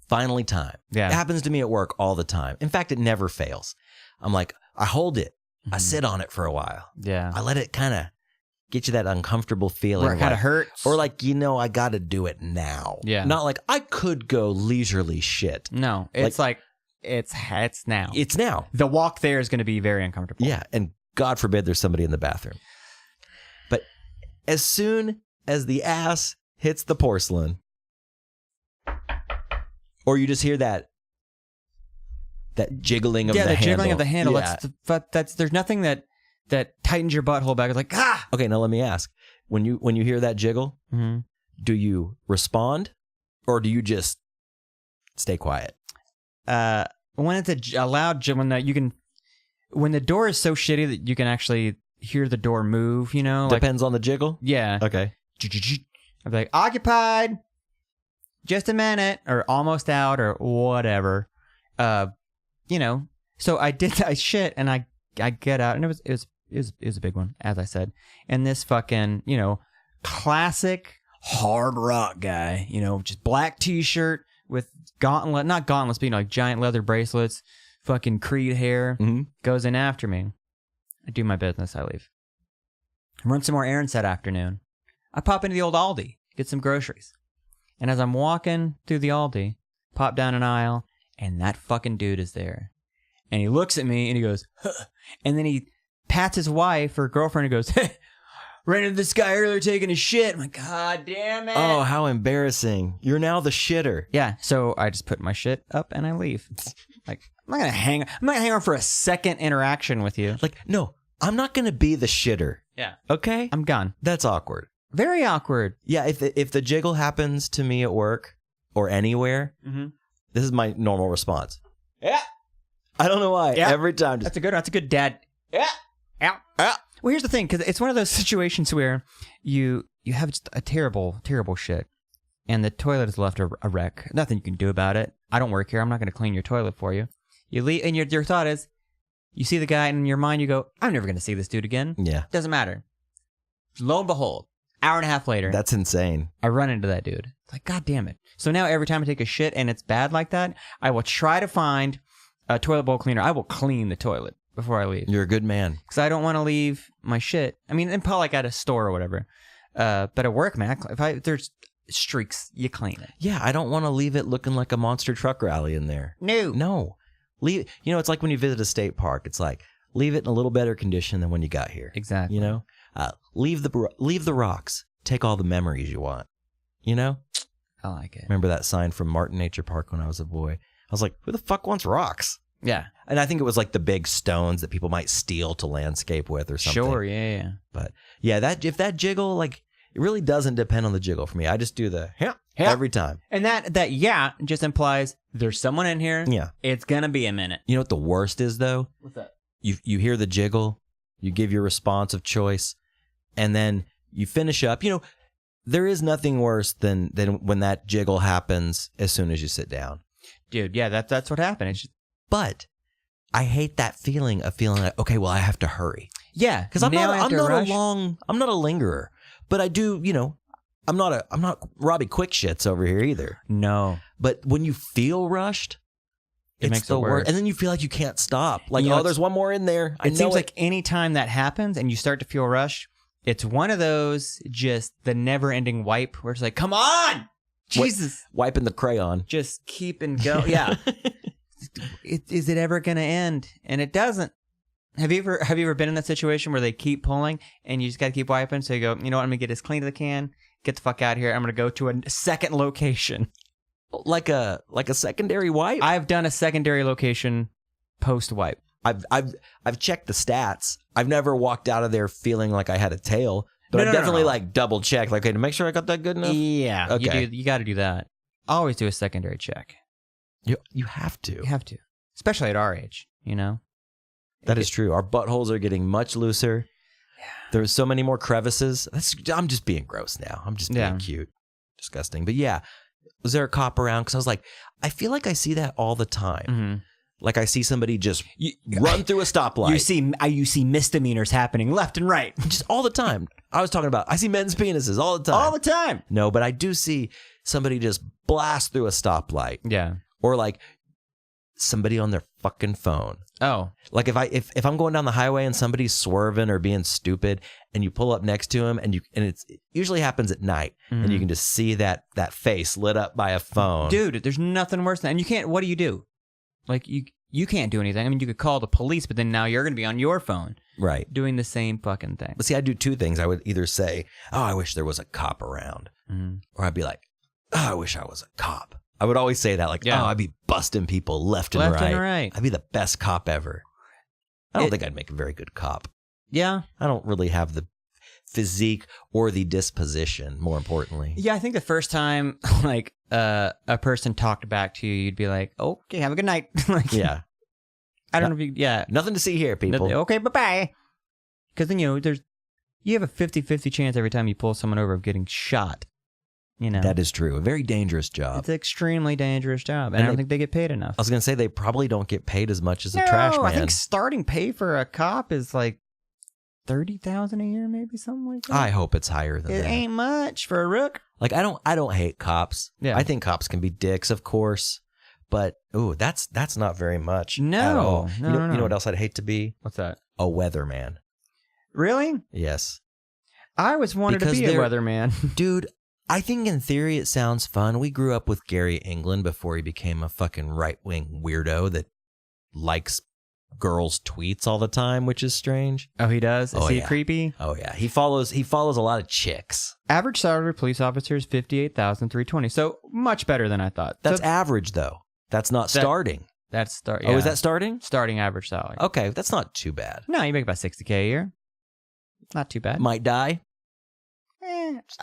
finally time. Yeah. It happens to me at work all the time. In fact, it never fails. I'm like, I hold it. Mm-hmm. I sit on it for a while. Yeah. I let it kind of get you that uncomfortable feeling. Where it kind of hurts. Or like, I got to do it now. Yeah. Not like I could go leisurely shit. No, it's like it's now. It's now. The walk there is going to be very uncomfortable. Yeah. And God forbid there's somebody in the bathroom. But as soon as the ass hits the porcelain, or you just hear that jiggling of the handle. Yeah, the jiggling of the handle. Yeah. There's nothing that tightens your butthole back. It's like, ah! Okay, now let me ask. When you hear that jiggle, mm-hmm. do you respond or do you just stay quiet? When it's a loud jiggle, when the door is so shitty that you can actually hear the door move, you know? Like, Depends on the jiggle? yeah. Okay. I'd be like, occupied, just a minute, or almost out, or whatever. You know. So I shit, and I get out, and it was a big one, as I said. And this fucking, you know, classic hard rock guy, you know, just black t-shirt with not gauntlets, but you know, like giant leather bracelets, fucking Creed hair, goes in after me. I do my business, I leave. Run some more errands that afternoon. I pop into the old Aldi, get some groceries. And as I'm walking through the Aldi, pop down an aisle, and that fucking dude is there. And he looks at me and he goes, huh. And then he pats his wife or girlfriend and goes, hey, ran into this guy earlier taking a shit. I'm like, God damn it. Oh, how embarrassing. You're now the shitter. Yeah, so I just put my shit up and I leave. Like, I'm not gonna hang on for a second interaction with you. Like, no, I'm not going to be the shitter. Yeah. Okay? I'm gone. That's awkward. Very awkward. Yeah, if the jiggle happens to me at work or anywhere, this is my normal response. Yeah. I don't know why. Yeah. Every time. That's a good dad. Yeah. Ow. Well, here's the thing, because it's one of those situations where you have just a terrible, terrible shit, and the toilet is left a wreck. Nothing you can do about it. I don't work here. I'm not going to clean your toilet for you. You leave, and your thought is, you see the guy, and in your mind you go, I'm never going to see this dude again. Yeah. Doesn't matter. Lo and behold, hour and a half later, That's insane. I run into that dude. It's like, God damn it. So now every time I take a shit and it's bad like that, I will try to find a toilet bowl cleaner. I will clean the toilet before I leave. You're a good man. Because I don't want to leave my shit. I mean, and probably like at a store or whatever. But at work, man, if there's streaks, you clean it. Yeah, I don't want to leave it looking like a monster truck rally in there. No. Leave. You know, it's like when you visit a state park. It's like, leave it in a little better condition than when you got here. Exactly. You know? Leave the rocks. Take all the memories you want. You know? I like it. Remember that sign from Martin Nature Park when I was a boy? I was like, who the fuck wants rocks? Yeah. And I think it was like the big stones that people might steal to landscape with or something. Sure, yeah. But yeah, if that jiggle, like, it really doesn't depend on the jiggle for me. I just do the every time. And that yeah just implies there's someone in here. Yeah. It's gonna be a minute. You know what the worst is though? What's that? You hear the jiggle, you give your response of choice, and then you finish up. You know, there is nothing worse than when that jiggle happens as soon as you sit down. Dude, yeah, that's what happened. It's just, but I hate that feeling of feeling like, okay, well, I have to hurry. yeah, Because I'm not a lingerer, but I do, you know, I'm not Robbie Quick shits over here either. No. But when you feel rushed, It it's makes the it worst. worse. And then you feel like you can't stop. Like, You know, there's one more in there. It seems like any time that happens and you start to feel rushed, it's one of those just the never-ending wipe where it's like, come on, Jesus, wiping the crayon. just keep and go. Yeah. Is it ever going to end? And it doesn't. Have you ever been in that situation where they keep pulling and you just got to keep wiping? So you go, you know what? I'm going to get as clean as I can. Get the fuck out of here. I'm going to go to a second location. Like a secondary wipe. I've done a secondary location post wipe. I've checked the stats. I've never walked out of there feeling like I had a tail, but I definitely like double checked, like, okay, to make sure I got that good enough. Yeah, Okay. You got to do that. Always do a secondary check. You have to. You have to, especially at our age. You know. That is true. Our buttholes are getting much looser. Yeah. There's so many more crevices. I'm just being gross now. I'm just being cute. Disgusting. But yeah, was there a cop around? Because I was like, I feel like I see that all the time. Mm-hmm. Like I see somebody just run through a stoplight. You see misdemeanors happening left and right. Just all the time. I was talking about, I see men's penises all the time. All the time. No, but I do see somebody just blast through a stoplight. Yeah. Or like somebody on their fucking phone. Oh. Like if I'm going down the highway and somebody's swerving or being stupid and you pull up next to him and it usually happens at night and you can just see that face lit up by a phone. Dude, there's nothing worse than, and you can't, what do you do? Like you can't do anything. I mean, you could call the police, but then now you're going to be on your phone. Right. Doing the same fucking thing. But see, I do two things. I would either say, oh, I wish there was a cop around. Or I'd be like, oh, I wish I was a cop. I would always say that, like, oh, I'd be busting people left and right. I'd be the best cop ever. I don't think I'd make a very good cop. Yeah. I don't really have the physique or the disposition, more importantly. Yeah, I think the first time, like, a person talked back to you, you'd be like, okay, have a good night. Like, yeah. I don't know if you, Nothing to see here, people. Okay, bye-bye. Because then, you have a 50-50 chance every time you pull someone over of getting shot. That is true. A very dangerous job. It's an extremely dangerous job, and I don't think they get paid enough. I was going to say they probably don't get paid as much as a trash man. I think starting pay for a cop is like $30,000 a year, maybe something like that. I hope it's higher than that. It ain't much for a rook. Like I don't hate cops. Yeah. I think cops can be dicks, of course, but that's not very much. No, at all. no, you no. know what else I'd hate to be? What's that? A weatherman. Really? Yes. I always wanted to be a weatherman. Dude, I think in theory it sounds fun. We grew up with Gary England before he became a fucking right-wing weirdo that likes girls' tweets all the time, which is strange. Oh, he does? Is he creepy? Oh, yeah. He follows a lot of chicks. Average salary for police officers, $58,320. So much better than I thought. That's average, though. That's not starting. That's starting. Oh, is that starting? Starting average salary. Okay, that's not too bad. No, you make about $60K a year. Not too bad. Might die.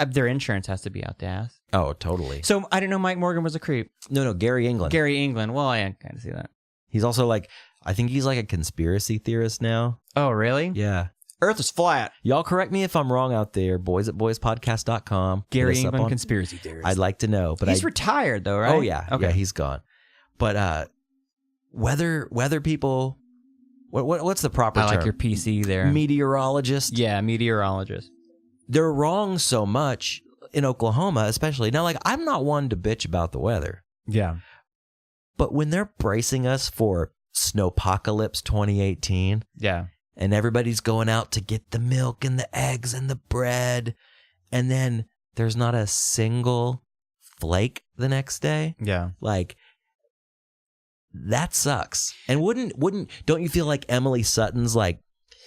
Their insurance has to be out the ass. Oh, totally. So I didn't know Mike Morgan was a creep. No, Gary England. Gary England. Well, I kind of see that. He's also I think he's like a conspiracy theorist now. Oh, really? Yeah. Earth is flat. Y'all correct me if I'm wrong out there. Boys at boyspodcast.com. Gary England, conspiracy theorist. I'd like to know. But he's retired though, right? Oh, yeah. Okay. Yeah, he's gone. But weather people, what's the proper term? I like your PC there. Meteorologist? Yeah, meteorologist. They're wrong so much in Oklahoma, especially. Now, I'm not one to bitch about the weather. Yeah. But when they're bracing us for Snowpocalypse 2018, yeah, and everybody's going out to get the milk and the eggs and the bread, and then there's not a single flake the next day. Yeah. That sucks. And don't you feel like Emily Sutton's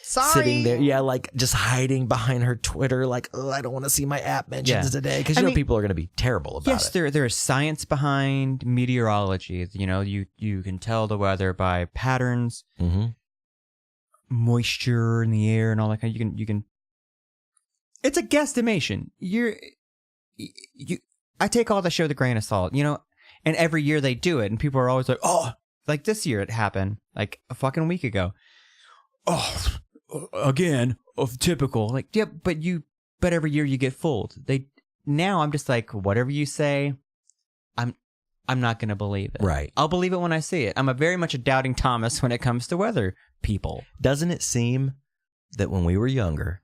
Sorry. sitting there, just hiding behind her Twitter, oh, I don't want to see my app mentions today, because people are going to be terrible about it. Yes, there is science behind meteorology. You can tell the weather by patterns, moisture in the air, and all that kind. You can. It's a guesstimation. I take all that shit with a grain of salt, and every year they do it, and people are always like, oh, like this year it happened, like a fucking week ago. Oh. Again, typical. Yeah, but every year you get fooled. Now I'm just like, whatever you say, I'm not gonna believe it. Right. I'll believe it when I see it. I'm very much a doubting Thomas when it comes to weather people. Doesn't it seem that when we were younger,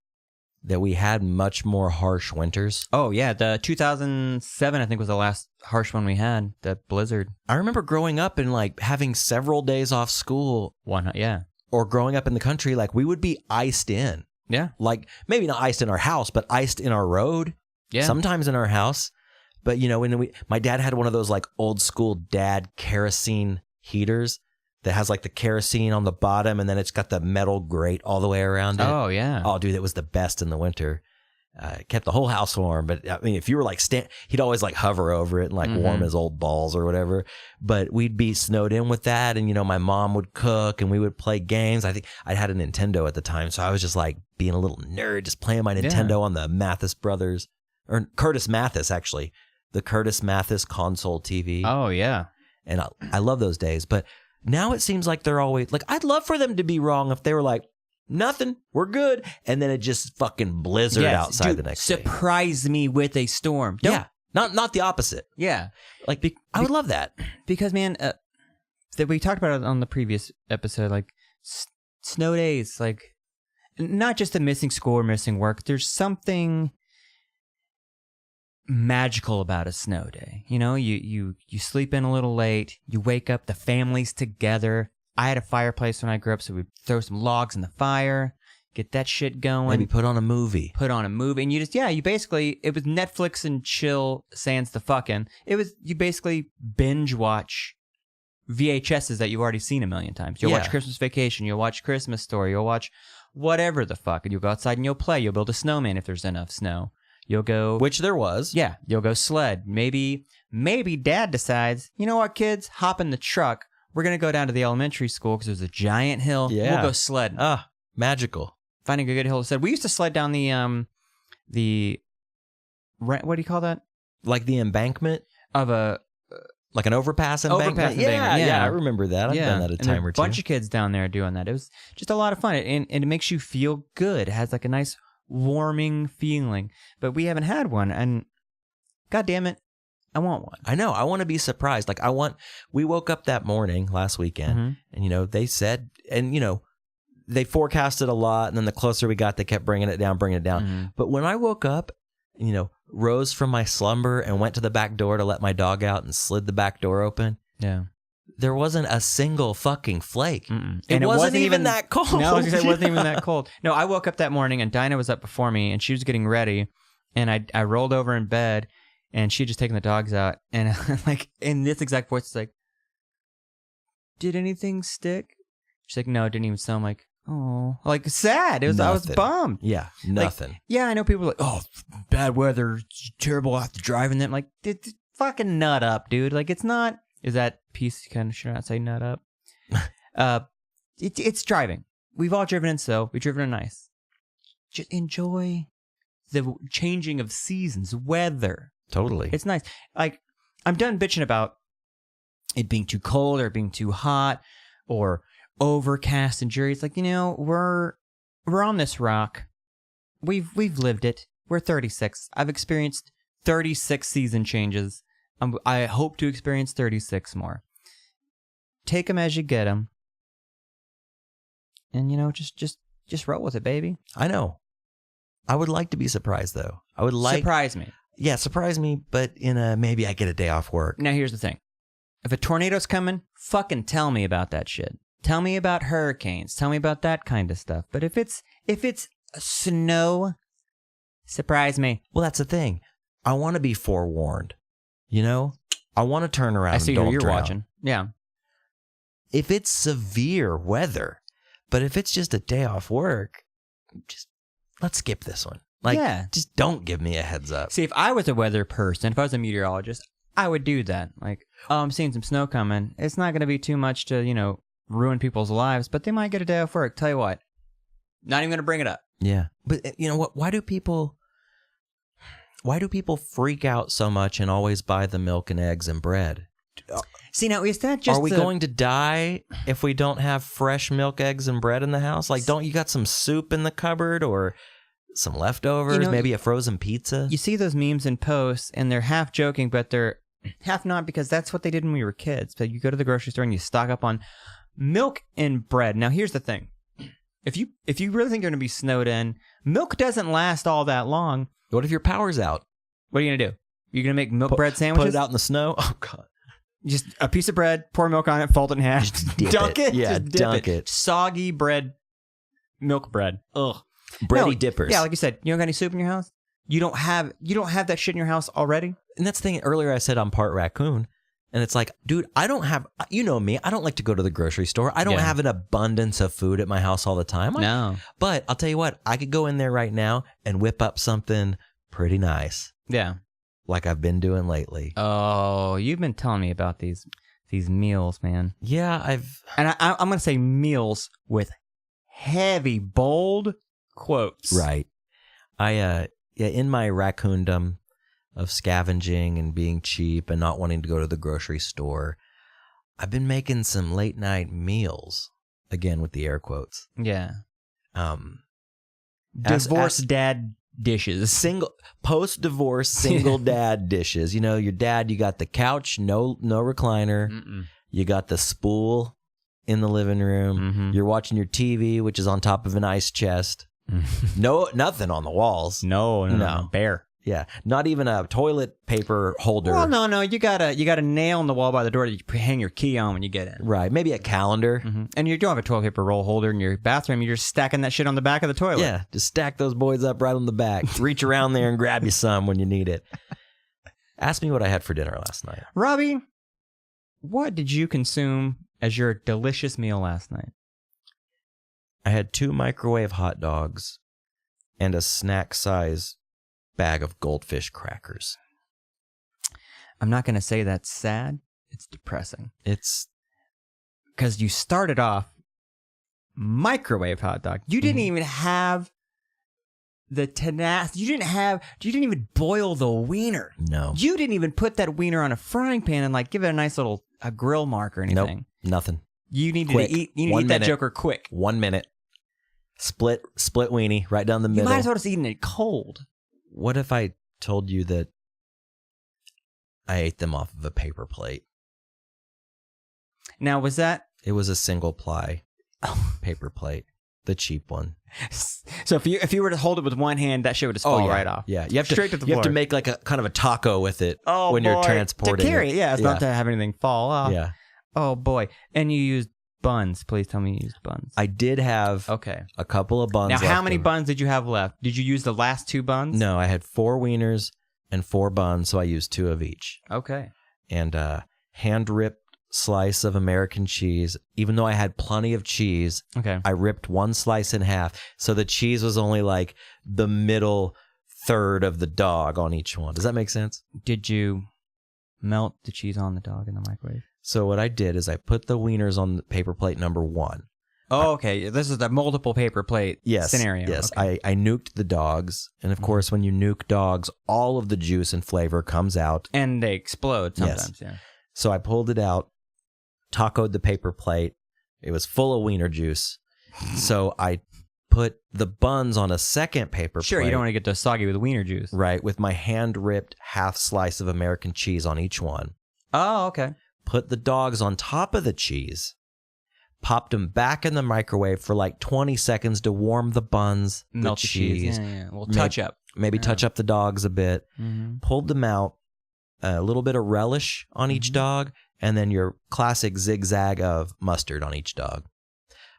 that we had much more harsh winters? Oh yeah, the 2007 I think was the last harsh one we had. The blizzard. I remember growing up and having several days off school. Yeah. Or growing up in the country, we would be iced in. Yeah. Maybe not iced in our house, but iced in our road. Yeah. Sometimes in our house. But, my dad had one of those old school dad kerosene heaters that has the kerosene on the bottom, and then it's got the metal grate all the way around it. Oh, yeah. Oh, dude, it was the best in the winter. It kept the whole house warm, but I mean, if you were he'd always hover over it and warm his old balls or whatever. But we'd be snowed in with that, and my mom would cook and we would play games. I think I had a Nintendo at the time, so I was just being a little nerd, just playing my Nintendo on the Mathis brothers, or Curtis Mathis actually, the Curtis Mathis console TV. Oh yeah, and I love those days. But now it seems like they're always I'd love for them to be wrong if they were nothing, we're good, and then it just fucking blizzard outside the next day. Surprise me with a storm. Not the opposite. Yeah, I would love that, because man, that we talked about it on the previous episode, snow days, not just the missing school or missing work. There's something magical about a snow day. You sleep in a little late, you wake up, the family's together. I had a fireplace when I grew up, so we'd throw some logs in the fire, get that shit going. Maybe put on a movie. And you basically, it was Netflix and chill sans the fucking. You basically binge watch VHSs that you've already seen a million times. You'll watch Christmas Vacation, you'll watch Christmas Story, you'll watch whatever the fuck, and you'll go outside and you'll play. You'll build a snowman if there's enough snow. You'll go... Which there was. Yeah, you'll go sled. Maybe dad decides, you know what, kids? Hop in the truck. We're going to go down to the elementary school because there's a giant hill. Yeah. We'll go sled. Ah, magical. Finding a good hill to sled. We used to sled down the what do you call that? The embankment? Of a... Like an overpass embankment? Overpass embankment, yeah. I remember that. I've done that a time or two. A bunch of kids down there doing that. It was just a lot of fun. And it makes you feel good. It has like a nice warming feeling. But we haven't had one. And God damn it, I want one. I know. I want to be surprised. Like we woke up that morning last weekend and, they said, and, they forecasted a lot. And then the closer we got, they kept bringing it down. Mm-hmm. But when I woke up, rose from my slumber and went to the back door to let my dog out and slid the back door open. Yeah. There wasn't a single fucking flake. And it wasn't even that cold. No, I was gonna say it wasn't even that cold. No, I woke up that morning and Dinah was up before me and she was getting ready. And I rolled over in bed and she had just taken the dogs out. And like in this exact voice, it's like, did anything stick? She's like, no, it didn't even smell. I'm like, oh, like sad. I was bummed. Yeah, nothing. Like, yeah, I know people are like, oh, bad weather, it's terrible after driving them. Like, fucking nut up, dude. Like, it's not. Is that piece kind of should not say nut up? It's driving. We've all driven in snow. We've driven in ice. Just enjoy the changing of seasons, weather. Totally. It's nice. Like, I'm done bitching about it being too cold or being too hot or overcast and dreary. It's like, we're on this rock. We've lived it. We're 36. I've experienced 36 season changes. I hope to experience 36 more. Take them as you get them. And just roll with it, baby. I know. I would like to be surprised though. I would like surprise me. Yeah, surprise me, but maybe I get a day off work. Now here's the thing. If a tornado's coming, fucking tell me about that shit. Tell me about hurricanes. Tell me about that kind of stuff. But if it's snow, surprise me. Well, that's the thing. I want to be forewarned. I want to turn around. I see and you're watching. Yeah. If it's severe weather, but if it's just a day off work, just let's skip this one. Just don't give me a heads up. See, if I was a weather person, if I was a meteorologist, I would do that. Like, oh, I'm seeing some snow coming. It's not going to be too much to, ruin people's lives, but they might get a day off work. Tell you what, not even going to bring it up. Yeah. But you know what? Why do people freak out so much and always buy the milk and eggs and bread? See, now, is that just... Are we going to die if we don't have fresh milk, eggs, and bread in the house? Like, don't you got some soup in the cupboard or some leftovers, maybe a frozen pizza? You see those memes and posts, and they're half joking, but they're half not, because that's what they did when we were kids. But you go to the grocery store and you stock up on milk and bread. Now, here's the thing. If you really think you're going to be snowed in, milk doesn't last all that long. What if your power's out? What are you going to do? You're going to make milk bread sandwiches? Put it out in the snow? Oh, God. Just a piece of bread, pour milk on it, fold it in half, dunk it. Yeah, dunk it. Soggy bread, milk bread. Ugh. Bready dippers. Yeah, like you said, you don't got any soup in your house? You don't have that shit in your house already? And that's the thing. Earlier I said I'm part raccoon. And it's like, dude, I don't have, me, I don't like to go to the grocery store. I don't have an abundance of food at my house all the time. No. But I'll tell you what, I could go in there right now and whip up something pretty nice. Yeah. Like I've been doing lately. Oh, you've been telling me about these meals, man. Yeah, And I'm going to say meals with heavy, bold quotes. Right. In my raccoondom of scavenging and being cheap and not wanting to go to the grocery store, I've been making some late night meals, again with the air quotes. Yeah. Divorced dad dishes. Post-divorce single dad dishes. Your dad, you got the couch, no recliner. Mm-mm. You got the spool in the living room. Mm-hmm. You're watching your TV, which is on top of an ice chest. Nothing on the walls. No. Bare. Yeah, not even a toilet paper holder. Well, no, you got a nail in the wall by the door that you hang your key on when you get in. Right, maybe a calendar. Mm-hmm. And you don't have a toilet paper roll holder in your bathroom. You're just stacking that shit on the back of the toilet. Yeah, just stack those boys up right on the back. Reach around there and grab you some when you need it. Ask me what I had for dinner last night. Robbie, what did you consume as your delicious meal last night? I had 2 microwave hot dogs and a snack size bag of goldfish crackers. I'm not going to say that's sad. It's depressing. It's because you started off microwave hot dog. You didn't even have the tenacity. You didn't even boil the wiener. No. You didn't even put that wiener on a frying pan and like give it a nice little grill mark or anything. Nope, nothing. You needed Quick. to eat. You need to eat that joker quick. 1 minute. Split weenie right down the middle. You might as well just eaten it cold. What if I told you that I ate them off of a paper plate? Now, was that? It was a single ply paper plate, the cheap one. So if you were to hold it with one hand, that shit would just fall right off. Yeah, you have Straight to the you have to floor. make like a kind of a taco with it when boy. you're transporting to carry it. Yeah, it's not Yeah. to have anything fall off. Yeah, Oh boy. And you used buns. Please tell me you used buns. I did have Okay. a couple of buns. Now, how left many over. buns did you have left? Did you use the last 2 buns? No, I had 4 wieners and 4 buns, so I used 2 of each. Okay. And hand ripped slice of American cheese. Even though I had plenty of cheese, Okay. I ripped 1 slice in half, so the cheese was only like the middle third of the dog on each one. Does that make sense? Did you melt the cheese on the dog in the microwave? So what I did is I put the wieners on the paper plate number 1. Oh, okay. This is the multiple paper plate scenario. Yes, Okay. I nuked the dogs, and of course, when you nuke dogs, all of the juice and flavor comes out. And they explode sometimes. Yeah. So I pulled it out, tacoed the paper plate. It was full of wiener juice. So I put the buns on a second paper plate. Sure, you don't want to get those soggy with wiener juice. Right, with my hand-ripped half slice of American cheese on each one. Oh, okay. Put the dogs on top of the cheese. Popped them back in the microwave for like 20 seconds to warm the buns, Melt the cheese. Yeah. We'll touch up. Maybe touch up the dogs a bit. Mm-hmm. Pulled them out. A little bit of relish on each dog. And then your classic zigzag of mustard on each dog.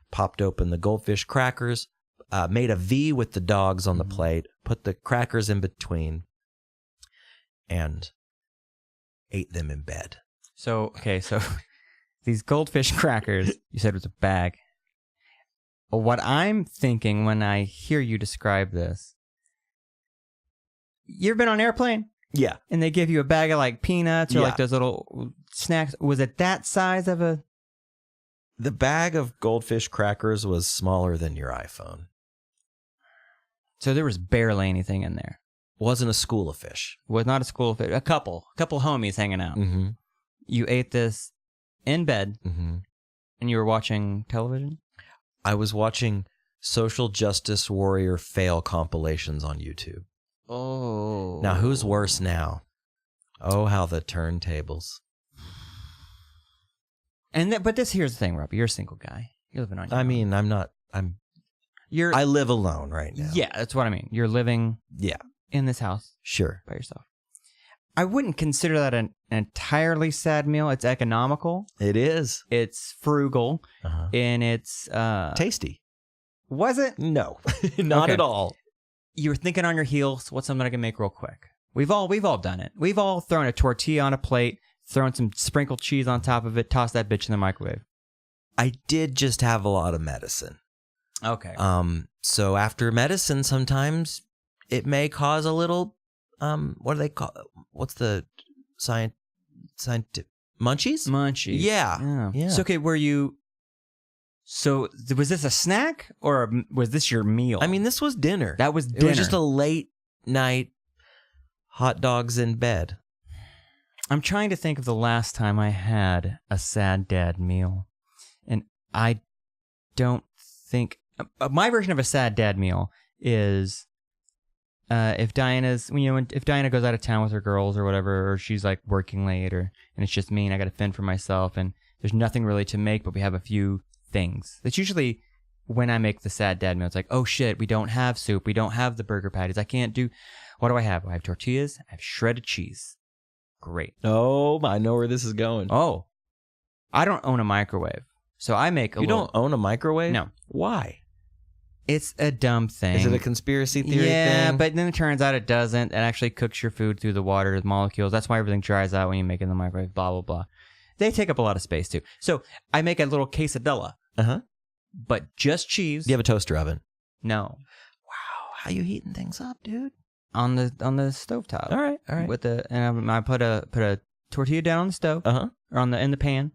Popped open the goldfish crackers. Made a V with the dogs on the plate. Put the crackers in between. And ate them in bed. So these goldfish crackers, you said was a bag. What I'm thinking when I hear you describe this, you ever been on an airplane? Yeah. And they give you a bag of like peanuts or Yeah. like those little snacks. Was it that size of a... The bag of goldfish crackers was smaller than your iPhone. So there was barely anything in there. Wasn't a school of fish. Was not a school of... A couple homies hanging out. Mm-hmm. You ate this in bed Mm-hmm. and you were watching television? I was watching social justice warrior fail compilations on YouTube. Oh. Now, who's worse now? Oh, how the turntables. But here's the thing, Robbie. You're a single guy. You're living on your own. I mean, I live alone right now. Yeah, that's what I mean. You're living Yeah, in this house sure. by yourself. I wouldn't consider that an entirely sad meal. It's economical. It is. It's frugal. Uh-huh. And it's... Tasty. Was it? No, not Okay. at all. You were thinking on your heels, what's something I can make real quick? We've all done it. We've all thrown a tortilla on a plate, thrown some sprinkled cheese on top of it, tossed that bitch in the microwave. I did just have a lot of medicine. Okay. So after medicine, sometimes it may cause a little, what do they call? What's the scientific munchies? Munchies. Yeah. Yeah. So, okay, so was this a snack or was this your meal? I mean, this was dinner. that was It dinner. was just a late night hot dogs in bed. I'm trying to think of the last time I had a sad dad meal. And I don't think... my version of a sad dad meal is if Diana goes out of town with her girls or whatever, or she's like working late, and it's just me and I got to fend for myself and there's nothing really to make, but we have a few things. That's usually when I make the sad dad meal. It's like, oh shit, we don't have soup. We don't have the burger patties. I can't do... What do I have? I have tortillas. I have shredded cheese. Great. Oh, I know where this is going. Oh, I don't own a microwave. So I make You don't own a microwave? No. Why? It's a dumb thing. Is it a conspiracy theory Yeah, thing? but then it turns out it doesn't. It actually cooks your food through the water, the molecules. That's why everything dries out when you make it in the microwave, blah, blah, blah. They take up a lot of space, too. So I make a little quesadilla, Uh-huh. but just cheese. Do you have a toaster oven? No. Wow, how you heating things up, dude? On the stovetop. All right. And I put a tortilla down on the stove, Uh-huh. or in the pan,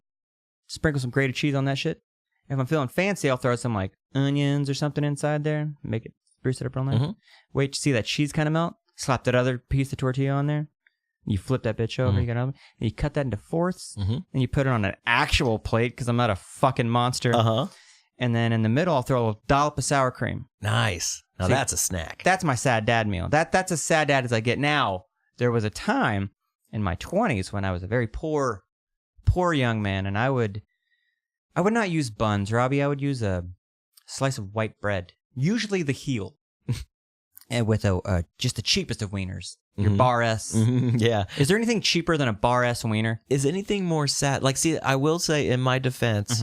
sprinkle some grated cheese on that shit. If I'm feeling fancy, I'll throw some like onions or something inside there, make it Bruce it up real nice. Mhm. Wait to see that cheese kind of melt. Slap that other piece of tortilla on there. You flip that bitch over. You got oven. And you cut that into fourths. And you put it on an actual plate because I'm not a fucking monster. And then in the middle, I'll throw a little dollop of sour cream. Nice. Now See, that's a snack. That's my sad dad meal. That's as sad dad as I get now. There was a time in my 20s when I was a very poor young man, and I would not use buns, Robbie. I would use a slice of white bread, usually the heel, and with just the cheapest of wieners, your Bar S. Yeah. Is there anything cheaper than a Bar S wiener? Is anything more sad? Like, see, I will say in my defense,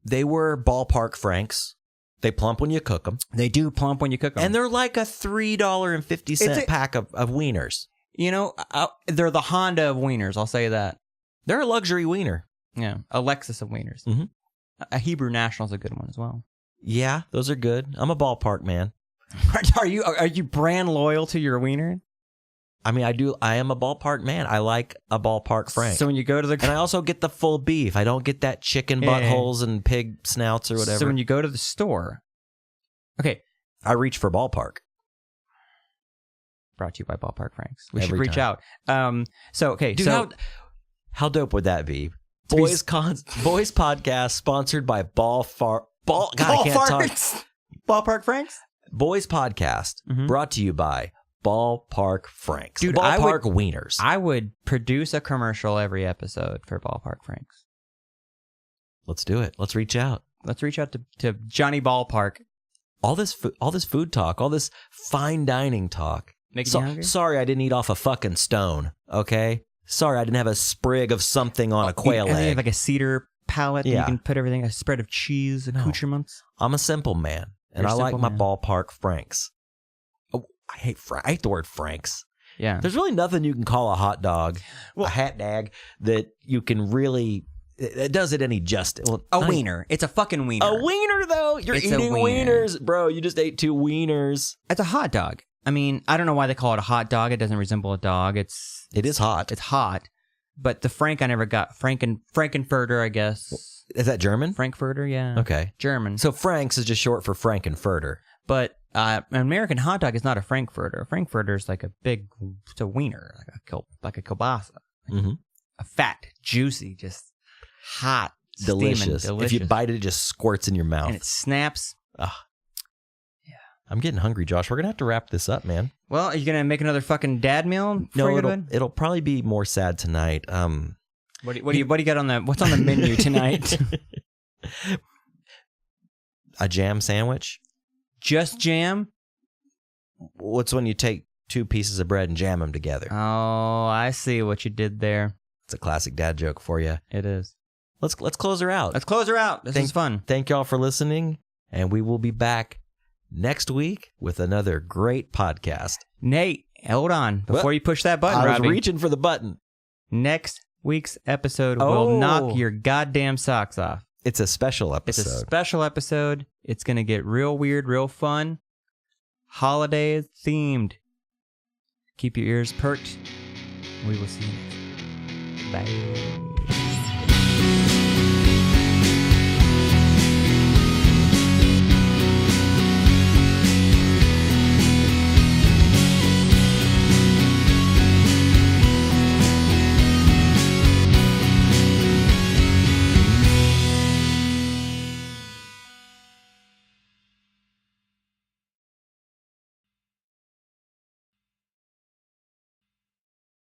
they were ballpark Franks. They plump when you cook them. They do plump when you cook them. And they're like a $3.50 pack of wieners. You know, they're the Honda of wieners, I'll say that. They're a luxury wiener. Yeah, a Lexus of wieners. A Hebrew National's a good one as well. Yeah, those are good. I'm a ballpark man. Are you brand loyal to your wiener? I mean, I am a ballpark man. I like a ballpark Frank. So when you go to the... And I also get the full beef. I don't get that chicken buttholes and pig snouts or whatever. So when you go to the store... Okay. I reach for ballpark. Brought to you by Ballpark Franks. We should Every reach time. out. Dude, how dope would that be? Boys podcast sponsored by Ballpark Franks? Boys podcast brought to you by Ballpark Franks. Dude, Ballpark wieners. I would produce a commercial every episode for Ballpark Franks. Let's do it. Let's reach out. Let's reach out to Johnny Ballpark. All this food talk, all this fine dining talk. Making you hungry? Sorry I didn't eat off a fucking stone, okay? Sorry I didn't have a sprig of something on a quail And you egg. have like a cedar palette that you can put everything, a spread of cheese, accoutrements. I'm a simple man, and You're I a like simple my man. Ballpark Franks. Oh, I hate the word Franks. Yeah. There's really nothing you can call a hot dog, a hat dag, that you can really... It does it any justice. Well, A wiener. It's a fucking wiener. A wiener, though? You're It's a eating wiener. wieners. Bro, you just ate 2 wieners. It's a hot dog. I mean, I don't know why they call it a hot dog. It doesn't resemble a dog. It is hot. It's hot. But the Frank I never got. Frankenfurter, I guess. Is that German? Frankfurter, yeah. Okay. German. So Franks is just short for Frankenfurter. But an American hot dog is not a Frankfurter. A Frankfurter is like it's a wiener, like a kielbasa. A fat, juicy, just hot, Delicious. steaming, If you bite it, it just squirts in your mouth. and it snaps. I'm getting hungry, Josh. We're going to have to wrap this up, man. Well, are you going to make another fucking dad meal? No, it'll probably be more sad tonight. What do you got what's on the menu tonight? A jam sandwich. Just jam? What's when you take 2 pieces of bread and jam them together? Oh, I see what you did there. It's a classic dad joke for you. It is. Let's close her out. Let's close her out. This is fun. Thank y'all for listening, and we will be back next week with another great podcast. Nate, hold on. Before you push that button, I was Robbie, reaching for the button. next week's episode will knock your goddamn socks off. It's a special episode. It's a special episode. It's going to get real weird, real fun. Holiday themed. Keep your ears perked. We will see you next. Bye.